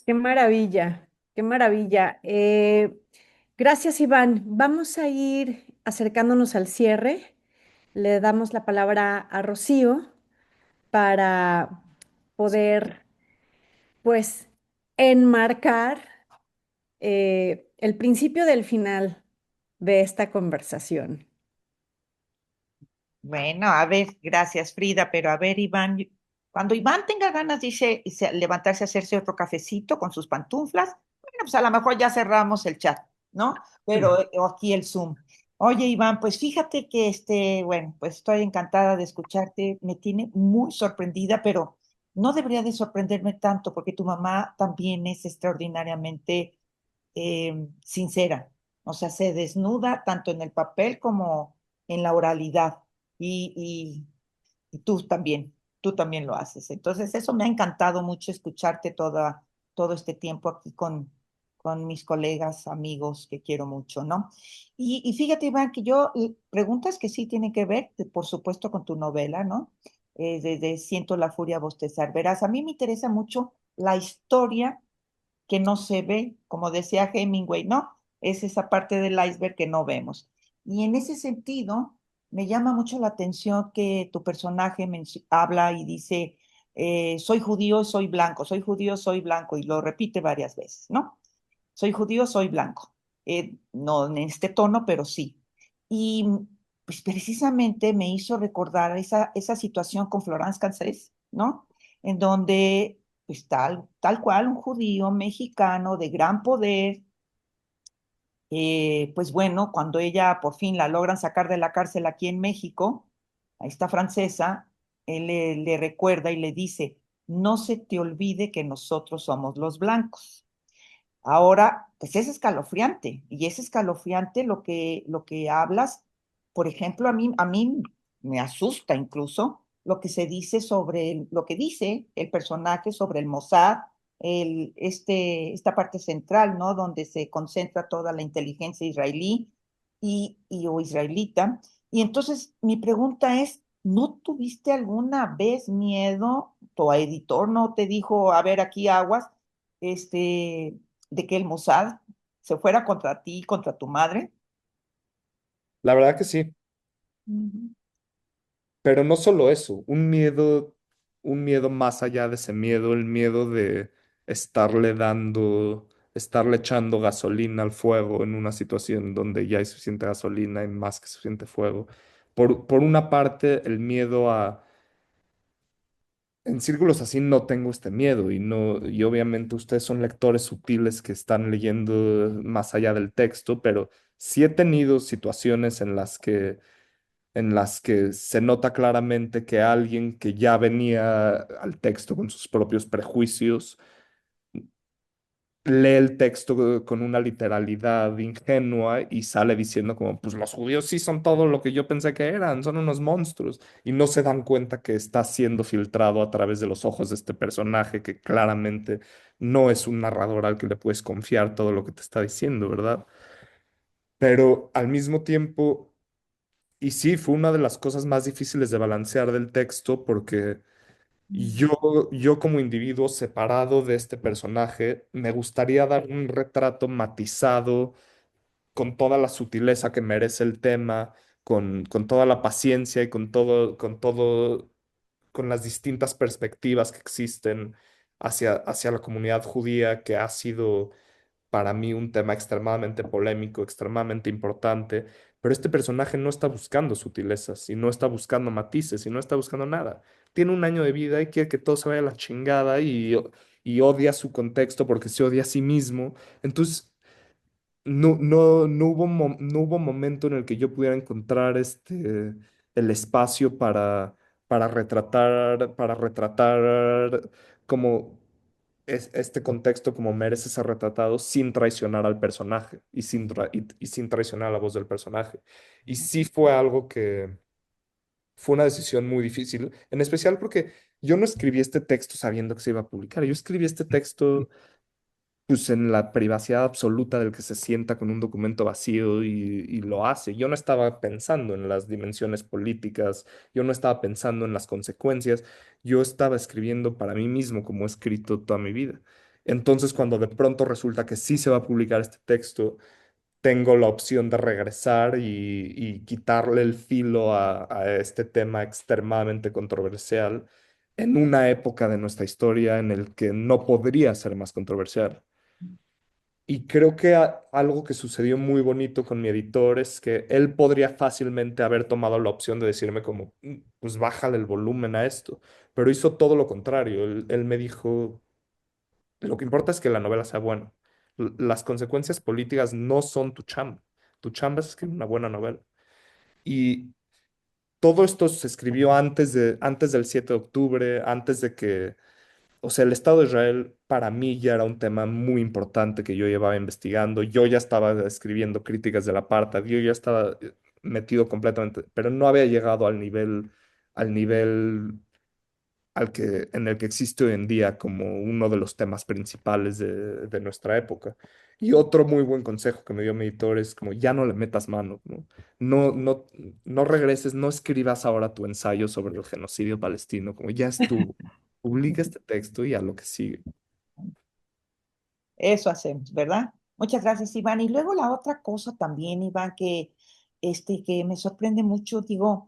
Qué maravilla, qué maravilla. Gracias, Iván. Vamos a ir acercándonos al cierre. Le damos la palabra a Rocío para poder, pues, enmarcar el principio del final de esta conversación. Bueno, a ver, gracias Frida, pero a ver, Iván, cuando Iván tenga ganas, dice, levantarse a hacerse otro cafecito con sus pantuflas, bueno, pues a lo mejor ya cerramos el chat, ¿no? Pero o aquí el Zoom. Oye, Iván, pues fíjate que bueno, pues estoy encantada de escucharte, me tiene muy sorprendida, pero no debería de sorprenderme tanto porque tu mamá también es extraordinariamente sincera, o sea, se desnuda tanto en el papel como en la oralidad y, y tú también lo haces. Entonces, eso me ha encantado mucho escucharte todo este tiempo aquí con mis colegas, amigos que quiero mucho, ¿no? Y fíjate, Iván, que yo, preguntas que sí tienen que ver, por supuesto, con tu novela, ¿no? De Siento la furia bostezar. Verás, a mí me interesa mucho la historia que no se ve, como decía Hemingway, ¿no? Es esa parte del iceberg que no vemos. Y en ese sentido, me llama mucho la atención que tu personaje habla y dice, soy judío, soy blanco, soy judío, soy blanco, y lo repite varias veces, ¿no? Soy judío, soy blanco. No en este tono, pero sí. Y pues precisamente me hizo recordar esa situación con Florence Cassés, ¿no? En donde, pues tal cual, un judío mexicano de gran poder, pues bueno, cuando ella por fin la logran sacar de la cárcel aquí en México, a esta francesa, él le recuerda y le dice, no se te olvide que nosotros somos los blancos. Ahora, pues es escalofriante y es escalofriante lo que hablas. Por ejemplo, a mí me asusta incluso lo que se dice sobre lo que dice el personaje sobre el Mossad, esta parte central, ¿no? Donde se concentra toda la inteligencia israelí o israelita. Y entonces mi pregunta es, ¿no tuviste alguna vez miedo? ¿Tu editor no te dijo, a ver, aquí aguas? Este, de que el Mossad se fuera contra ti, contra tu madre. La verdad que sí, Ujú. pero no solo eso, un miedo más allá de ese miedo, el miedo de estarle echando gasolina al fuego en una situación donde ya hay suficiente gasolina y más que suficiente fuego. Por una parte, el miedo a en círculos así no tengo este miedo y no, y obviamente ustedes son lectores sutiles que están leyendo más allá del texto, pero sí he tenido situaciones en las que se nota claramente que alguien que ya venía al texto con sus propios prejuicios lee el texto con una literalidad ingenua y sale diciendo como, pues los judíos sí son todo lo que yo pensé que eran, son unos monstruos, y no se dan cuenta que está siendo filtrado a través de los ojos de este personaje que claramente no es un narrador al que le puedes confiar todo lo que te está diciendo, ¿verdad? Pero al mismo tiempo, y sí, fue una de las cosas más difíciles de balancear del texto porque yo como individuo separado de este personaje, me gustaría dar un retrato matizado, con toda la sutileza que merece el tema, con toda la paciencia y con las distintas perspectivas que existen hacia la comunidad judía, que ha sido para mí un tema extremadamente polémico, extremadamente importante, pero este personaje no está buscando sutilezas y no está buscando matices y no está buscando nada. Tiene un año de vida y quiere que todo se vaya a la chingada y odia su contexto porque se odia a sí mismo. Entonces, no hubo momento en el que yo pudiera encontrar el espacio para retratar como este contexto como merece ser retratado sin traicionar al personaje y sin traicionar la voz del personaje. Y sí fue algo que fue una decisión muy difícil, en especial porque yo no escribí este texto sabiendo que se iba a publicar. Yo escribí este texto pues en la privacidad absoluta del que se sienta con un documento vacío y lo hace. Yo no estaba pensando en las dimensiones políticas, yo no estaba pensando en las consecuencias, yo estaba escribiendo para mí mismo como he escrito toda mi vida. Entonces, cuando de pronto resulta que sí se va a publicar este texto, tengo la opción de regresar y quitarle el filo a este tema extremadamente controversial en una época de nuestra historia en el que no podría ser más controversial. Y creo que algo que sucedió muy bonito con mi editor es que él podría fácilmente haber tomado la opción de decirme como, Pues bájale el volumen a esto", pero hizo todo lo contrario. Él me dijo, lo que importa es que la novela sea buena. Las consecuencias políticas no son tu chamba. Tu chamba es escribir una buena novela. Y todo esto se escribió antes del 7 de octubre, antes de que, o sea, el Estado de Israel para mí ya era un tema muy importante que yo llevaba investigando. Yo ya estaba escribiendo críticas del apartheid, yo ya estaba metido completamente, pero no había llegado al nivel en el que existe hoy en día como uno de los temas principales de nuestra época. Y otro muy buen consejo que me dio mi editor es como ya no le metas mano, ¿no? No, no, no regreses, no escribas ahora tu ensayo sobre el genocidio palestino, como ya estuvo. Publica este texto y a lo que sigue. Eso hacemos, ¿verdad? Muchas gracias, Iván. Y luego la otra cosa también, Iván, que me sorprende mucho, digo,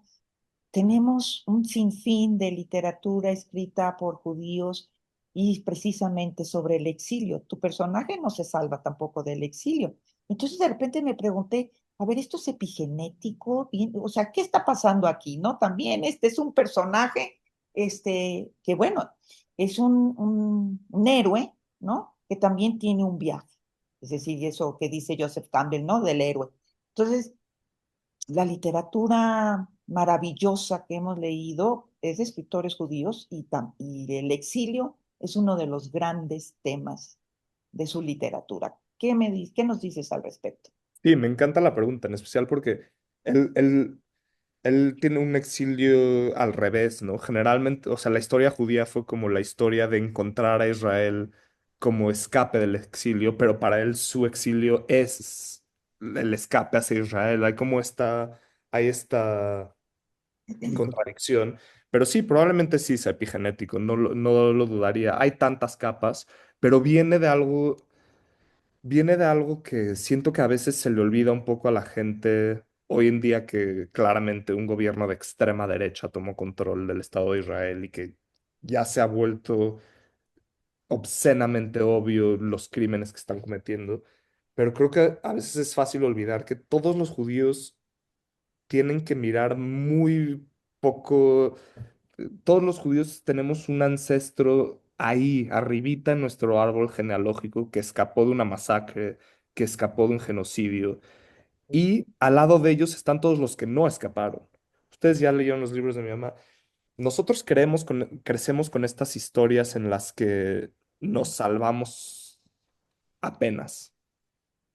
tenemos un sinfín de literatura escrita por judíos y precisamente sobre el exilio. Tu personaje no se salva tampoco del exilio. Entonces de repente me pregunté, a ver, ¿esto es epigenético? Bien, o sea, ¿qué está pasando aquí? ¿No? También este es un personaje, que bueno, es un héroe, ¿no? Que también tiene un viaje. Es decir, eso que dice Joseph Campbell, ¿no? Del héroe. Entonces, la literatura maravillosa que hemos leído es de escritores judíos y el exilio es uno de los grandes temas de su literatura. ¿Qué nos dices al respecto? Sí, me encanta la pregunta, en especial porque él, él, él tiene un exilio al revés, ¿no? Generalmente, o sea, la historia judía fue como la historia de encontrar a Israel como escape del exilio, pero para él su exilio es el escape hacia Israel. Hay esta contradicción, pero sí, probablemente sí sea epigenético, no lo dudaría. Hay tantas capas, pero viene de algo que siento que a veces se le olvida un poco a la gente hoy en día, que claramente un gobierno de extrema derecha tomó control del Estado de Israel y que ya se ha vuelto obscenamente obvio los crímenes que están cometiendo. Pero creo que a veces es fácil olvidar que todos los judíos tienen que mirar muy poco. Todos los judíos tenemos un ancestro ahí, arribita en nuestro árbol genealógico, que escapó de una masacre, que escapó de un genocidio. Y al lado de ellos están todos los que no escaparon. Ustedes ya leyeron los libros de mi mamá. Nosotros crecemos con estas historias en las que nos salvamos apenas.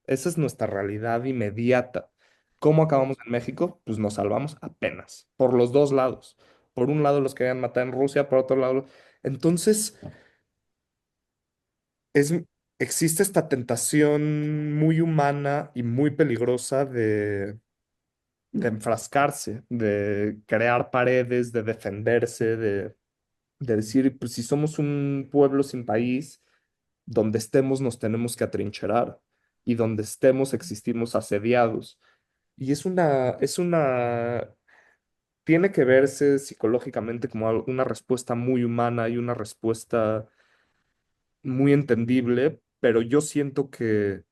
Esa es nuestra realidad inmediata. ¿Cómo acabamos en México? Pues nos salvamos apenas, por los dos lados. Por un lado los querían matar en Rusia, por otro lado. Entonces, es, existe esta tentación muy humana y muy peligrosa de enfrascarse, de crear paredes, de defenderse, de decir, pues si somos un pueblo sin país, donde estemos nos tenemos que atrincherar y donde estemos existimos asediados. Y tiene que verse psicológicamente como una respuesta muy humana y una respuesta muy entendible, pero yo siento que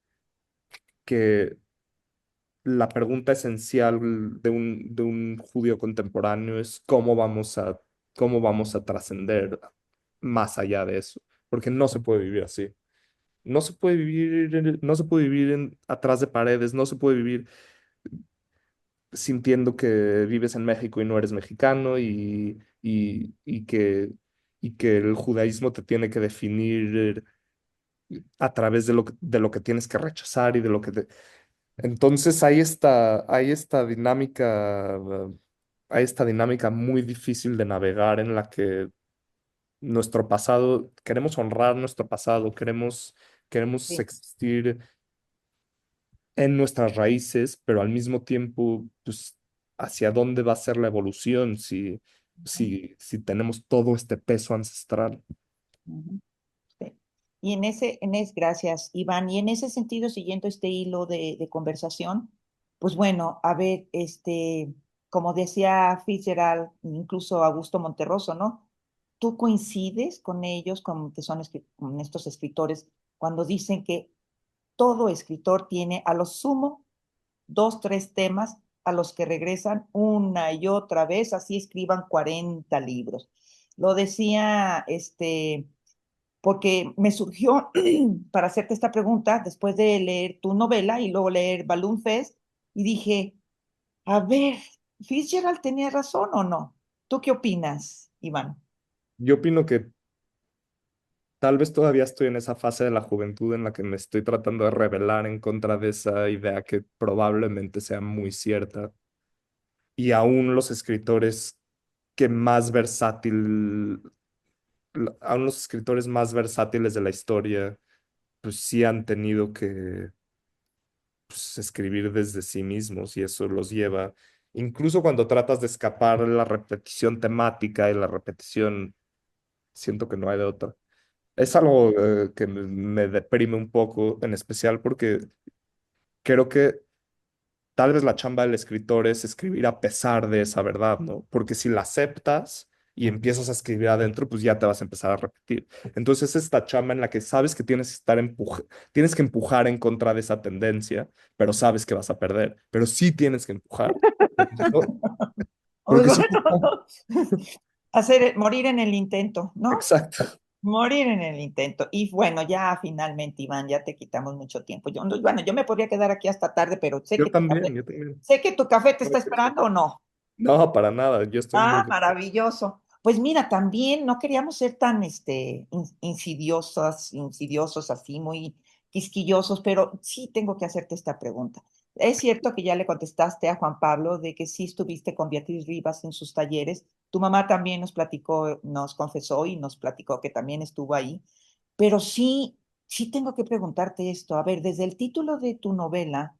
la pregunta esencial de un judío contemporáneo es cómo vamos a trascender más allá de eso, porque no se puede vivir así. no se puede vivir atrás de paredes, no se puede vivir sintiendo que vives en México y no eres mexicano y que el judaísmo te tiene que definir a través de lo que tienes que rechazar y de lo que te... Entonces hay esta dinámica muy difícil de navegar en la que nuestro pasado, queremos honrar nuestro pasado, queremos Sí. existir en nuestras raíces, pero al mismo tiempo, pues, ¿hacia dónde va a ser la evolución si tenemos todo este peso ancestral? Ujú. Sí. Y gracias, Iván. Y en ese sentido, siguiendo este hilo de conversación, pues bueno, a ver, como decía Fitzgerald, incluso Augusto Monterroso, ¿no? ¿Tú coincides con ellos, con estos escritores, cuando dicen que todo escritor tiene a lo sumo dos, tres temas a los que regresan una y otra vez, así escriban 40 libros? Lo decía porque me surgió para hacerte esta pregunta después de leer tu novela y luego leer Balloon Fest y dije, a ver, ¿Fitzgerald tenía razón o no? ¿Tú qué opinas, Iván? Yo opino que tal vez todavía estoy en esa fase de la juventud en la que me estoy tratando de rebelar en contra de esa idea que probablemente sea muy cierta. Y aún los escritores que más versátil, aún los escritores más versátiles de la historia, pues sí han tenido que pues, escribir desde sí mismos y eso los lleva, incluso cuando tratas de escapar de la repetición temática y la repetición, siento que no hay de otra. Es algo que me deprime un poco, en especial porque creo que tal vez la chamba del escritor es escribir a pesar de esa verdad, ¿no? Porque si la aceptas y empiezas a escribir adentro, pues ya te vas a empezar a repetir. Entonces, esta chamba en la que sabes que tienes que empujar en contra de esa tendencia, pero sabes que vas a perder, pero sí tienes que empujar. Porque si no, Pues porque si bueno, no- no. Morir en el intento, ¿no? Exacto. Morir en el intento. Y bueno, ya finalmente, Iván, ya te quitamos mucho tiempo. Bueno, yo me podría quedar aquí hasta tarde, pero Yo también, yo también. sé que tu café te está esperando o no. No, para nada. Yo estoy muy... Ah, maravilloso. Pues mira, también no queríamos ser tan insidiosos, así, muy quisquillosos, pero sí tengo que hacerte esta pregunta. Es cierto que ya le contestaste a Juan Pablo de que sí estuviste con Beatriz Rivas en sus talleres. Tu mamá también nos platicó, nos confesó y nos platicó que también estuvo ahí. Pero sí, sí tengo que preguntarte esto. A ver, desde el título de tu novela,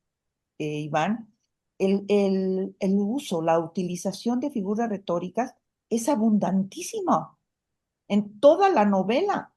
Iván, el uso, la utilización de figuras retóricas es abundantísimo en toda la novela,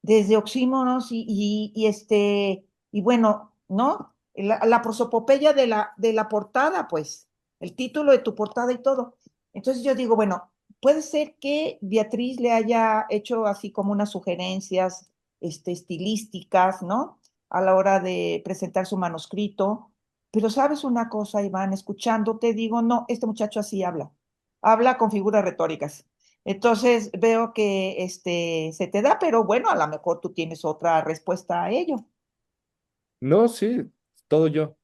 desde oxímoros y bueno, ¿no? La prosopopeya de la portada, pues, el título de tu portada y todo. Entonces yo digo, bueno, puede ser que Beatriz le haya hecho así como unas sugerencias, estilísticas, ¿no? A la hora de presentar su manuscrito. Pero sabes una cosa, Iván, escuchándote, digo, no, este muchacho así habla con figuras retóricas. Entonces veo que se te da, pero bueno, a lo mejor tú tienes otra respuesta a ello. No, sí, todo yo.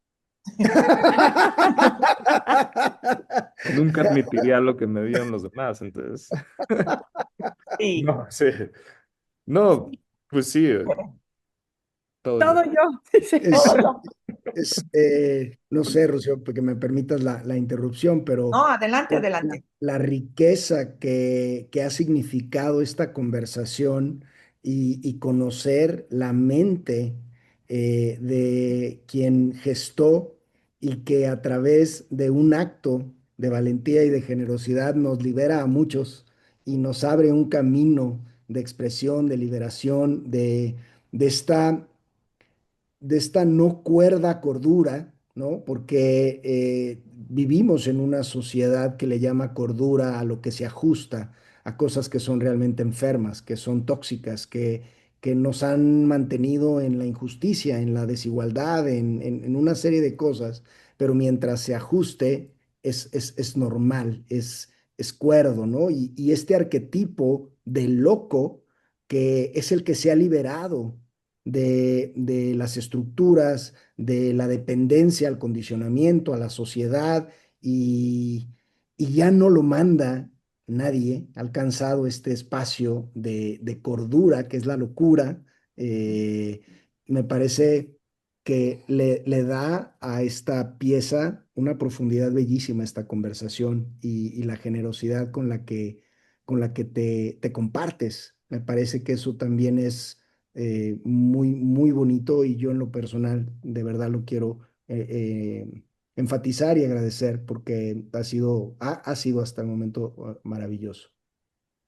Nunca admitiría lo que me dieron los demás, entonces. Sí, No, sí. No, pues sí, todo yo. Todo yo. Dice. Es, todo yo. no sé, Rocío, porque me permitas la interrupción, pero No, adelante, la, adelante. la riqueza que ha significado esta conversación y conocer la mente de quien gestó y que a través de un acto de valentía y de generosidad nos libera a muchos y nos abre un camino de expresión, de liberación, de esta no cuerda cordura, ¿no? Porque vivimos en una sociedad que le llama cordura a lo que se ajusta, a cosas que son realmente enfermas, que son tóxicas, que nos han mantenido en la injusticia, en la desigualdad, en una serie de cosas, pero mientras se ajuste es normal, es cuerdo, ¿no? Y este arquetipo del loco que es el que se ha liberado de las estructuras, de la dependencia al condicionamiento, a la sociedad, y, y ya no lo manda nadie, ha alcanzado este espacio de cordura, que es la locura. eh, Me parece que le da a esta pieza una profundidad bellísima, esta conversación y la generosidad con la que te compartes. Me parece que eso también es muy, muy bonito, y yo en lo personal de verdad lo quiero enfatizar y agradecer, porque ha sido hasta el momento maravilloso.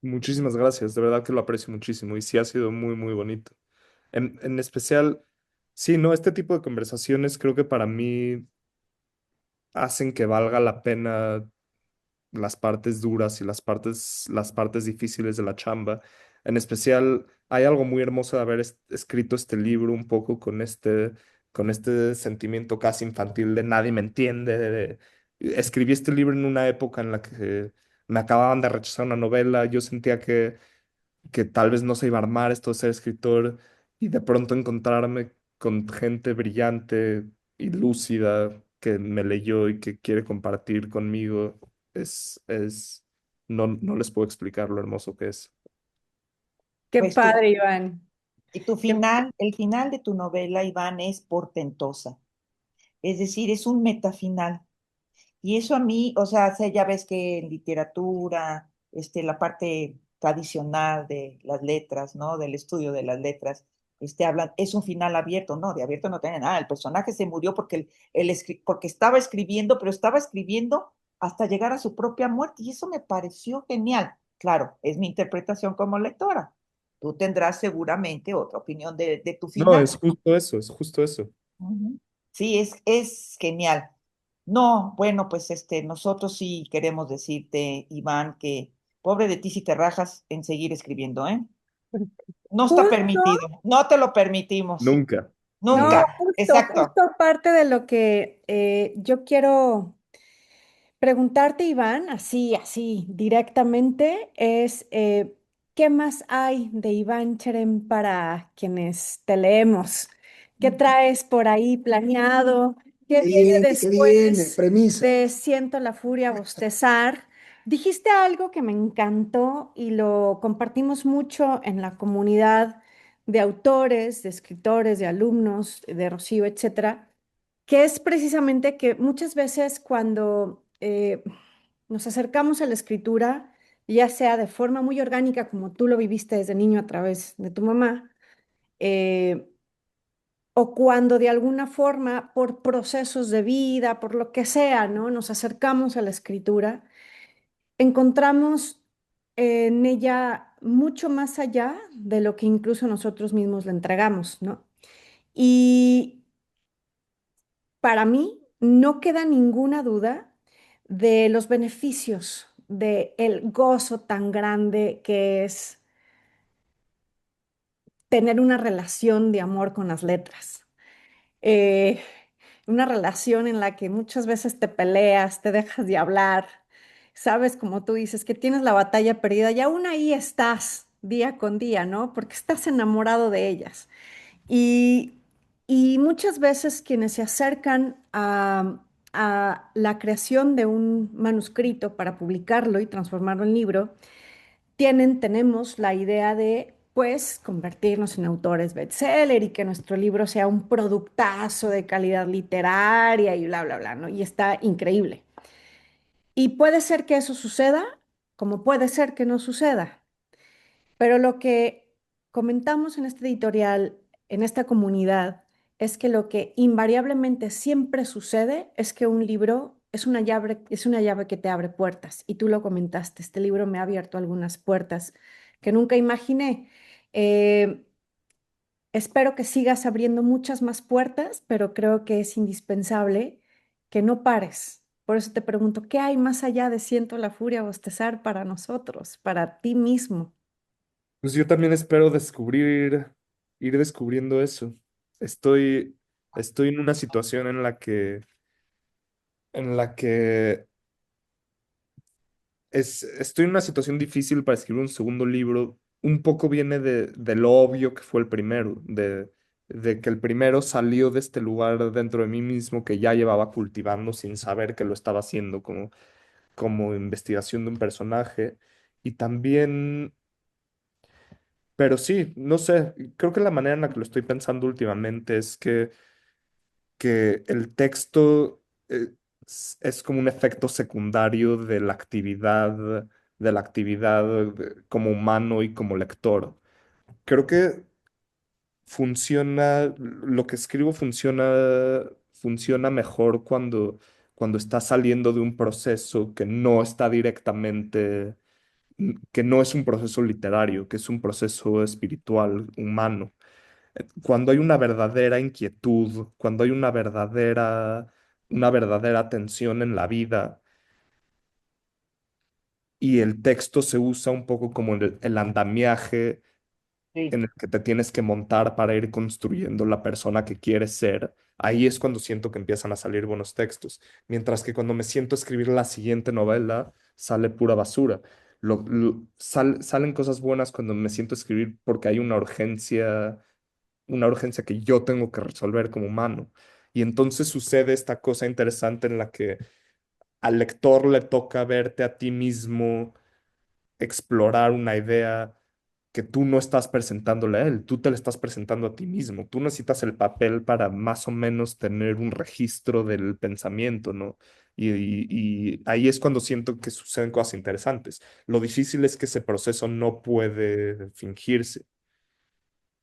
Muchísimas gracias, de verdad que lo aprecio muchísimo y sí ha sido muy, muy bonito. En especial, sí, ¿no? Este tipo de conversaciones creo que para mí hacen que valga la pena las partes duras y las partes difíciles de la chamba. En especial, hay algo muy hermoso de haber escrito este libro un poco con este sentimiento casi infantil de nadie me entiende. Escribí este libro en una época en la que me acababan de rechazar una novela. Yo sentía que tal vez no se iba a armar esto de ser escritor y de pronto encontrarme con gente brillante y lúcida que me leyó y que quiere compartir conmigo no les puedo explicar lo hermoso que es. Qué Pues tu, padre, Iván. y tu final, el final de tu novela, Iván, es portentosa. Es decir, es un metafinal. Y eso a mí, o sea, ya ves que en literatura, la parte tradicional de las letras, ¿no? Del estudio de las letras, hablan, es un final abierto, no, de abierto no tiene nada. El personaje se murió porque estaba escribiendo, pero estaba escribiendo hasta llegar a su propia muerte, y eso me pareció genial. Claro, es mi interpretación como lectora. Tú tendrás seguramente otra opinión de tu No, final. es justo eso. Ujú. Sí, es genial. No, bueno, pues nosotros sí queremos decirte, Iván, que pobre de ti si te rajas en seguir escribiendo, ¿eh? No está Justo, permitido, no te lo permitimos, Nunca, no, nunca. nunca, justo, exacto. justo parte de lo que yo quiero preguntarte, Iván, así, directamente, es ¿qué más hay de Iván Cherem para quienes te leemos? ¿Qué traes por ahí planeado? ¿Qué viene Qué viene, después premisa. de Siento la furia bostezar? Dijiste algo que me encantó y lo compartimos mucho en la comunidad de autores, de escritores, de alumnos, de Rocío, etcétera, que es precisamente que muchas veces cuando nos acercamos a la escritura, ya sea de forma muy orgánica, como tú lo viviste desde niño a través de tu mamá, eh, o cuando de alguna forma, por procesos de vida, por lo que sea, ¿no? Nos acercamos a la escritura, encontramos en ella mucho más allá de lo que incluso nosotros mismos le entregamos, ¿no? Y para mí no queda ninguna duda de los beneficios, de el gozo tan grande que es tener una relación de amor con las letras. Eh, una relación en la que muchas veces te peleas, te dejas de hablar, sabes, como tú dices, que tienes la batalla perdida y aún ahí estás día con día, ¿no? Porque estás enamorado de ellas. Y, y muchas veces quienes se acercan a la creación de un manuscrito para publicarlo y transformarlo en libro, tenemos la idea de, pues, convertirnos en autores bestseller y que nuestro libro sea un productazo de calidad literaria y bla, bla, bla, ¿no? Y está increíble. Y puede ser que eso suceda, como puede ser que no suceda. Pero lo que comentamos en este editorial, en esta comunidad, es que lo que invariablemente siempre sucede es que un libro es una llave que te abre puertas. Y tú lo comentaste, este libro me ha abierto algunas puertas que nunca imaginé. Eh, Espero que sigas abriendo muchas más puertas, pero creo que es indispensable que no pares. Por eso te pregunto, ¿qué hay más allá de Siento la furia bostezar para nosotros, para ti mismo? Pues yo también espero ir descubriendo eso. Estoy, estoy en una situación en la que estoy en una situación difícil para escribir un segundo libro. Un poco viene de lo obvio que fue el primero, de que el primero salió de este lugar dentro de mí mismo que ya llevaba cultivando sin saber que lo estaba haciendo como investigación de un personaje. Y también, pero sí, no sé, creo que la manera en la que lo estoy pensando últimamente es que el texto es como un efecto secundario de la actividad como humano y como lector. Creo que lo que escribo funciona mejor cuando está saliendo de un proceso que no está directamente, que no es un proceso literario, que es un proceso espiritual, humano. Cuando hay una verdadera inquietud, cuando hay una verdadera tensión en la vida y el texto se usa un poco como el andamiaje Sí. en el que te tienes que montar para ir construyendo la persona que quieres ser, ahí es cuando siento que empiezan a salir buenos textos. Mientras que cuando me siento a escribir la siguiente novela, sale pura basura. Salen cosas buenas cuando me siento a escribir porque hay una urgencia que yo tengo que resolver como humano. Y entonces sucede esta cosa interesante en la que al lector le toca verte a ti mismo explorar una idea que tú no estás presentándole a él, tú te le estás presentando a ti mismo. Tú necesitas el papel para más o menos tener un registro del pensamiento, ¿no? Y ahí es cuando siento que suceden cosas interesantes. Lo difícil es que ese proceso no puede fingirse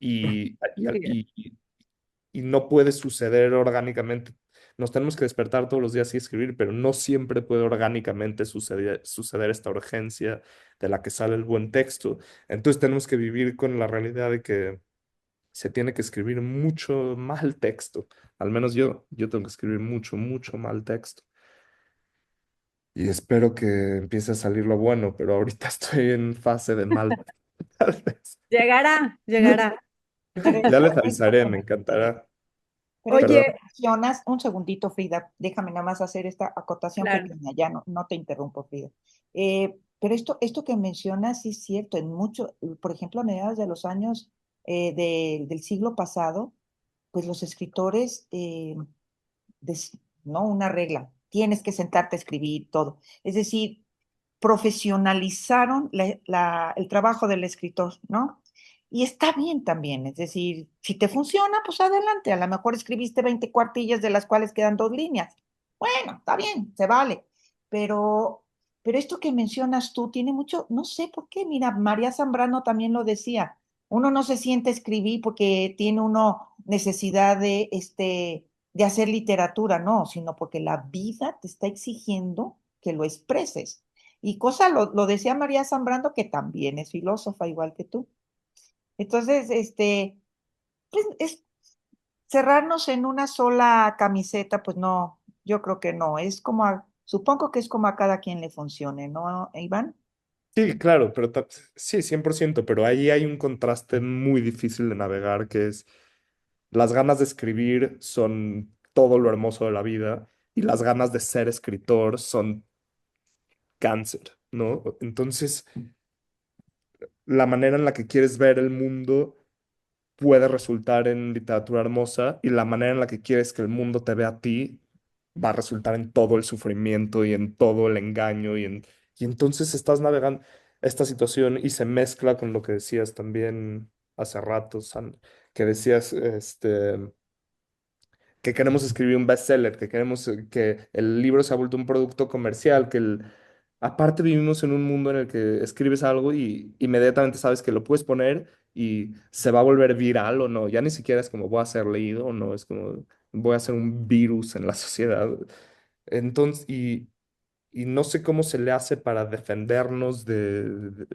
y, y, Sí. y, y no puede suceder orgánicamente. Nos tenemos que despertar todos los días y escribir, pero no siempre puede orgánicamente suceder esta urgencia de la que sale el buen texto. Entonces tenemos que vivir con la realidad de que se tiene que escribir mucho mal texto. Al menos yo tengo que escribir mucho, mucho mal texto. Y espero que empiece a salir lo bueno, pero ahorita estoy en fase de mal, tal vez. Llegará, llegará. Pero Ya esto, les avisaré, me encantará. pero esto Perdón. que Oye, mencionas, un segundito, Frida, déjame nada más hacer esta acotación claro. pequeña, ya no te interrumpo, Frida. Pero esto que mencionas sí es cierto, por ejemplo, a mediados de los años del siglo pasado, pues los escritores, ¿no? Una regla, tienes que sentarte a escribir todo. Es decir, profesionalizaron el trabajo del escritor, ¿no? Y está bien también, es decir, si te funciona, pues adelante. A lo mejor escribiste 20 cuartillas de las cuales quedan 2 líneas. Bueno, está bien, se vale. Pero, pero esto que mencionas tú tiene mucho, no sé por qué, mira, María Zambrano también lo decía. Uno no se siente a escribir porque tiene uno necesidad de hacer literatura, no, sino porque la vida te está exigiendo que lo expreses. Y cosa lo decía María Zambrano, que también es filósofa, igual que tú. Entonces, pues es cerrarnos en una sola camiseta, pues no, yo creo que no. Supongo que es como a cada quien le funcione, ¿no, Iván? Sí, claro, pero sí, 100%, pero ahí hay un contraste muy difícil de navegar, que es las ganas de escribir son todo lo hermoso de la vida y las ganas de ser escritor son cáncer, ¿no? Entonces, la manera en la que quieres ver el mundo puede resultar en literatura hermosa y la manera en la que quieres que el mundo te vea a ti va a resultar en todo el sufrimiento y en todo el engaño y entonces estás navegando esta situación y se mezcla con lo que decías también hace rato, que decías que queremos escribir un bestseller, que queremos que el libro se ha vuelto un producto comercial, aparte vivimos en un mundo en el que escribes algo y inmediatamente sabes que lo puedes poner y se va a volver viral o no, ya ni siquiera es como voy a ser leído o no, es como voy a ser un virus en la sociedad. Entonces, y no sé cómo se le hace para defendernos de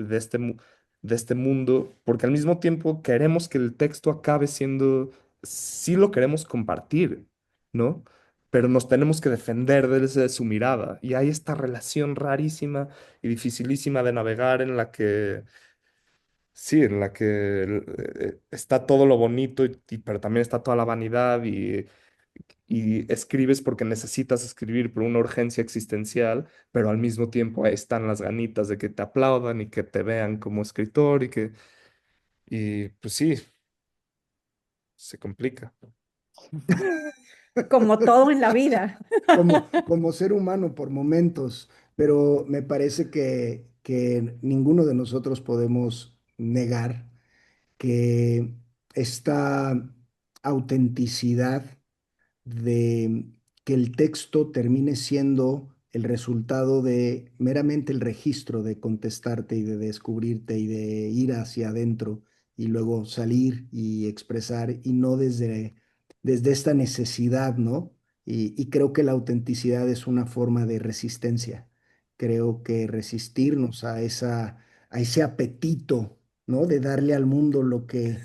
este mundo, porque al mismo tiempo queremos que el texto acabe siendo, sí lo queremos compartir, ¿no? Pero nos tenemos que defender desde su mirada. Y hay esta relación rarísima y dificilísima de navegar en la que, sí, en la que está todo lo bonito, pero también está toda la vanidad y escribes porque necesitas escribir por una urgencia existencial, pero al mismo tiempo ahí están las ganitas de que te aplaudan y que te vean como escritor y pues sí, se complica. Como todo en la vida. Como ser humano por momentos, pero me parece que ninguno de nosotros podemos negar que esta autenticidad de que el texto termine siendo el resultado de meramente el registro de contestarte y de descubrirte y de ir hacia adentro y luego salir y expresar y no desde esta necesidad, ¿no? Y creo que la autenticidad es una forma de resistencia. Creo que resistirnos a ese apetito, ¿no? De darle al mundo lo que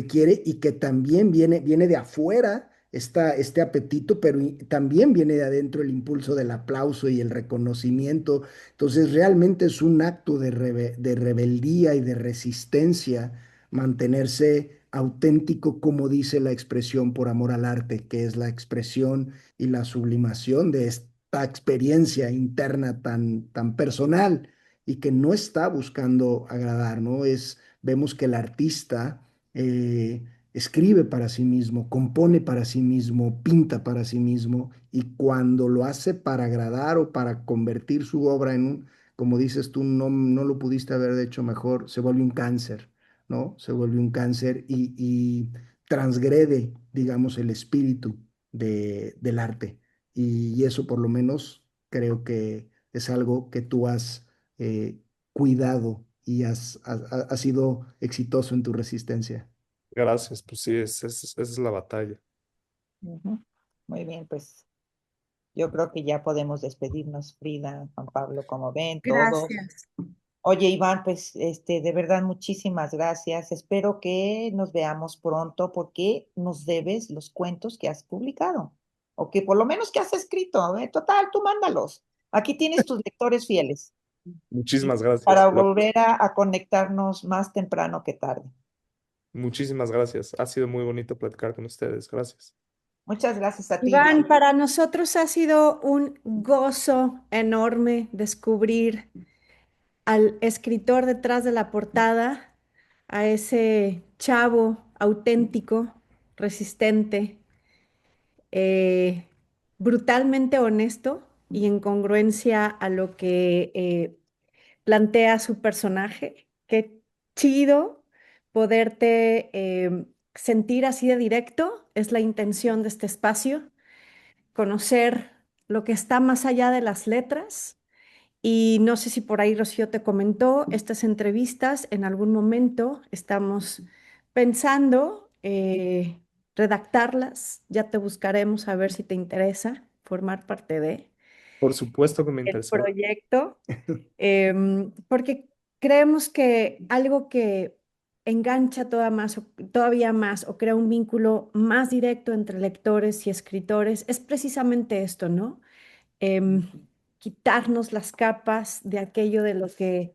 quiere y que también viene de afuera este apetito, pero también viene de adentro el impulso del aplauso y el reconocimiento. Entonces, realmente es un acto de rebeldía y de resistencia mantenerse auténtico, como dice la expresión por amor al arte, que es la expresión y la sublimación de esta experiencia interna tan personal y que no está buscando agradar, ¿no? Vemos que el artista escribe para sí mismo, compone para sí mismo, pinta para sí mismo, y cuando lo hace para agradar o para convertir su obra en como dices tú, no lo pudiste haber hecho mejor, se vuelve un cáncer, ¿no? Se vuelve un cáncer y transgrede, digamos, el espíritu del arte. Y eso por lo menos creo que es algo que tú has cuidado y has sido exitoso en tu resistencia. Gracias, pues sí, esa es la batalla. Ujú. Muy bien, pues yo creo que ya podemos despedirnos, Frida, Juan Pablo, como ven, todos. Gracias. Oye, Iván, pues de verdad muchísimas gracias. Espero que nos veamos pronto porque nos debes los cuentos que has publicado o que por lo menos que has escrito. Total, tú mándalos. Aquí tienes tus lectores fieles y Muchísimas gracias. para volver a conectarnos más temprano que tarde. Muchísimas gracias. Ha sido muy bonito platicar con ustedes. Gracias. Muchas gracias a ti, Iván, Iván. para nosotros ha sido un gozo enorme descubrir al escritor detrás de la portada, a ese chavo auténtico, resistente, eh, brutalmente honesto y en congruencia a lo que plantea su personaje. Qué chido poderte sentir así de directo, es la intención de este espacio, conocer lo que está más allá de las letras. Y no sé si por ahí Rocío te comentó, estas entrevistas en algún momento estamos pensando redactarlas, ya te buscaremos a ver si te interesa formar parte de Por supuesto que me el interesará. proyecto, porque creemos que algo que engancha todavía más o crea un vínculo más directo entre lectores y escritores es precisamente esto, ¿no? em, Quitarnos las capas de aquello de lo que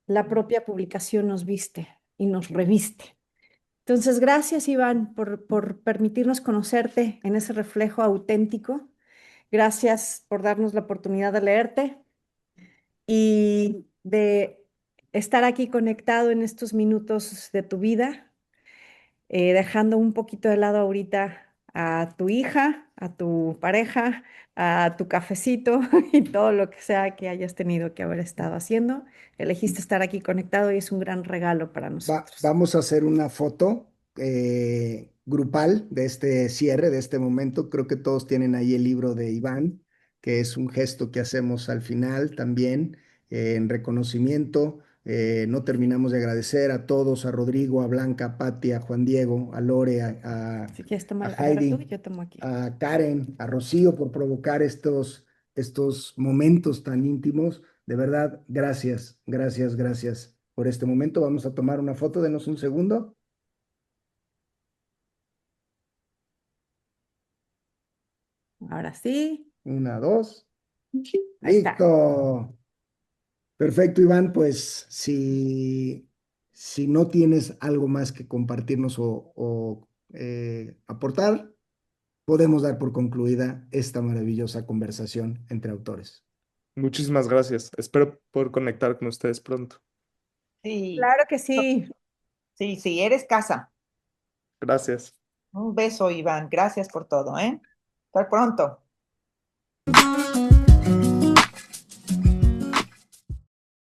la propia publicación nos viste y nos reviste. Entonces, gracias, Iván, por permitirnos conocerte en ese reflejo auténtico. Gracias por darnos la oportunidad de leerte y de estar aquí conectado en estos minutos de tu vida, dejando un poquito de lado ahorita a tu hija, a tu pareja, a tu cafecito y todo lo que sea que hayas tenido que haber estado haciendo. Elegiste estar aquí conectado y es un gran regalo para nosotros. Vamos a hacer una foto grupal de este cierre, de este momento. Creo que todos tienen ahí el libro de Iván, que es un gesto que hacemos al final también en reconocimiento. No terminamos de agradecer a todos, a Rodrigo, a Blanca, a Patti, a Juan Diego, a Lore, Si quieres a tomar, agarra tú y Heidi, yo tomo aquí. a Karen, a Rocío por provocar estos momentos tan íntimos. De verdad, gracias, gracias, gracias por este momento. Vamos a tomar una foto, denos un segundo. Ahora sí, Una, dos. ahí está. Listo. Perfecto, Iván. Pues si no tienes algo más que compartirnos o aportar, podemos dar por concluida esta maravillosa conversación entre autores. Muchísimas gracias. Espero poder conectar con ustedes pronto. Sí, Claro que sí. sí, sí, eres casa. Gracias. Un beso, Iván. Gracias por todo, ¿eh? Hasta pronto.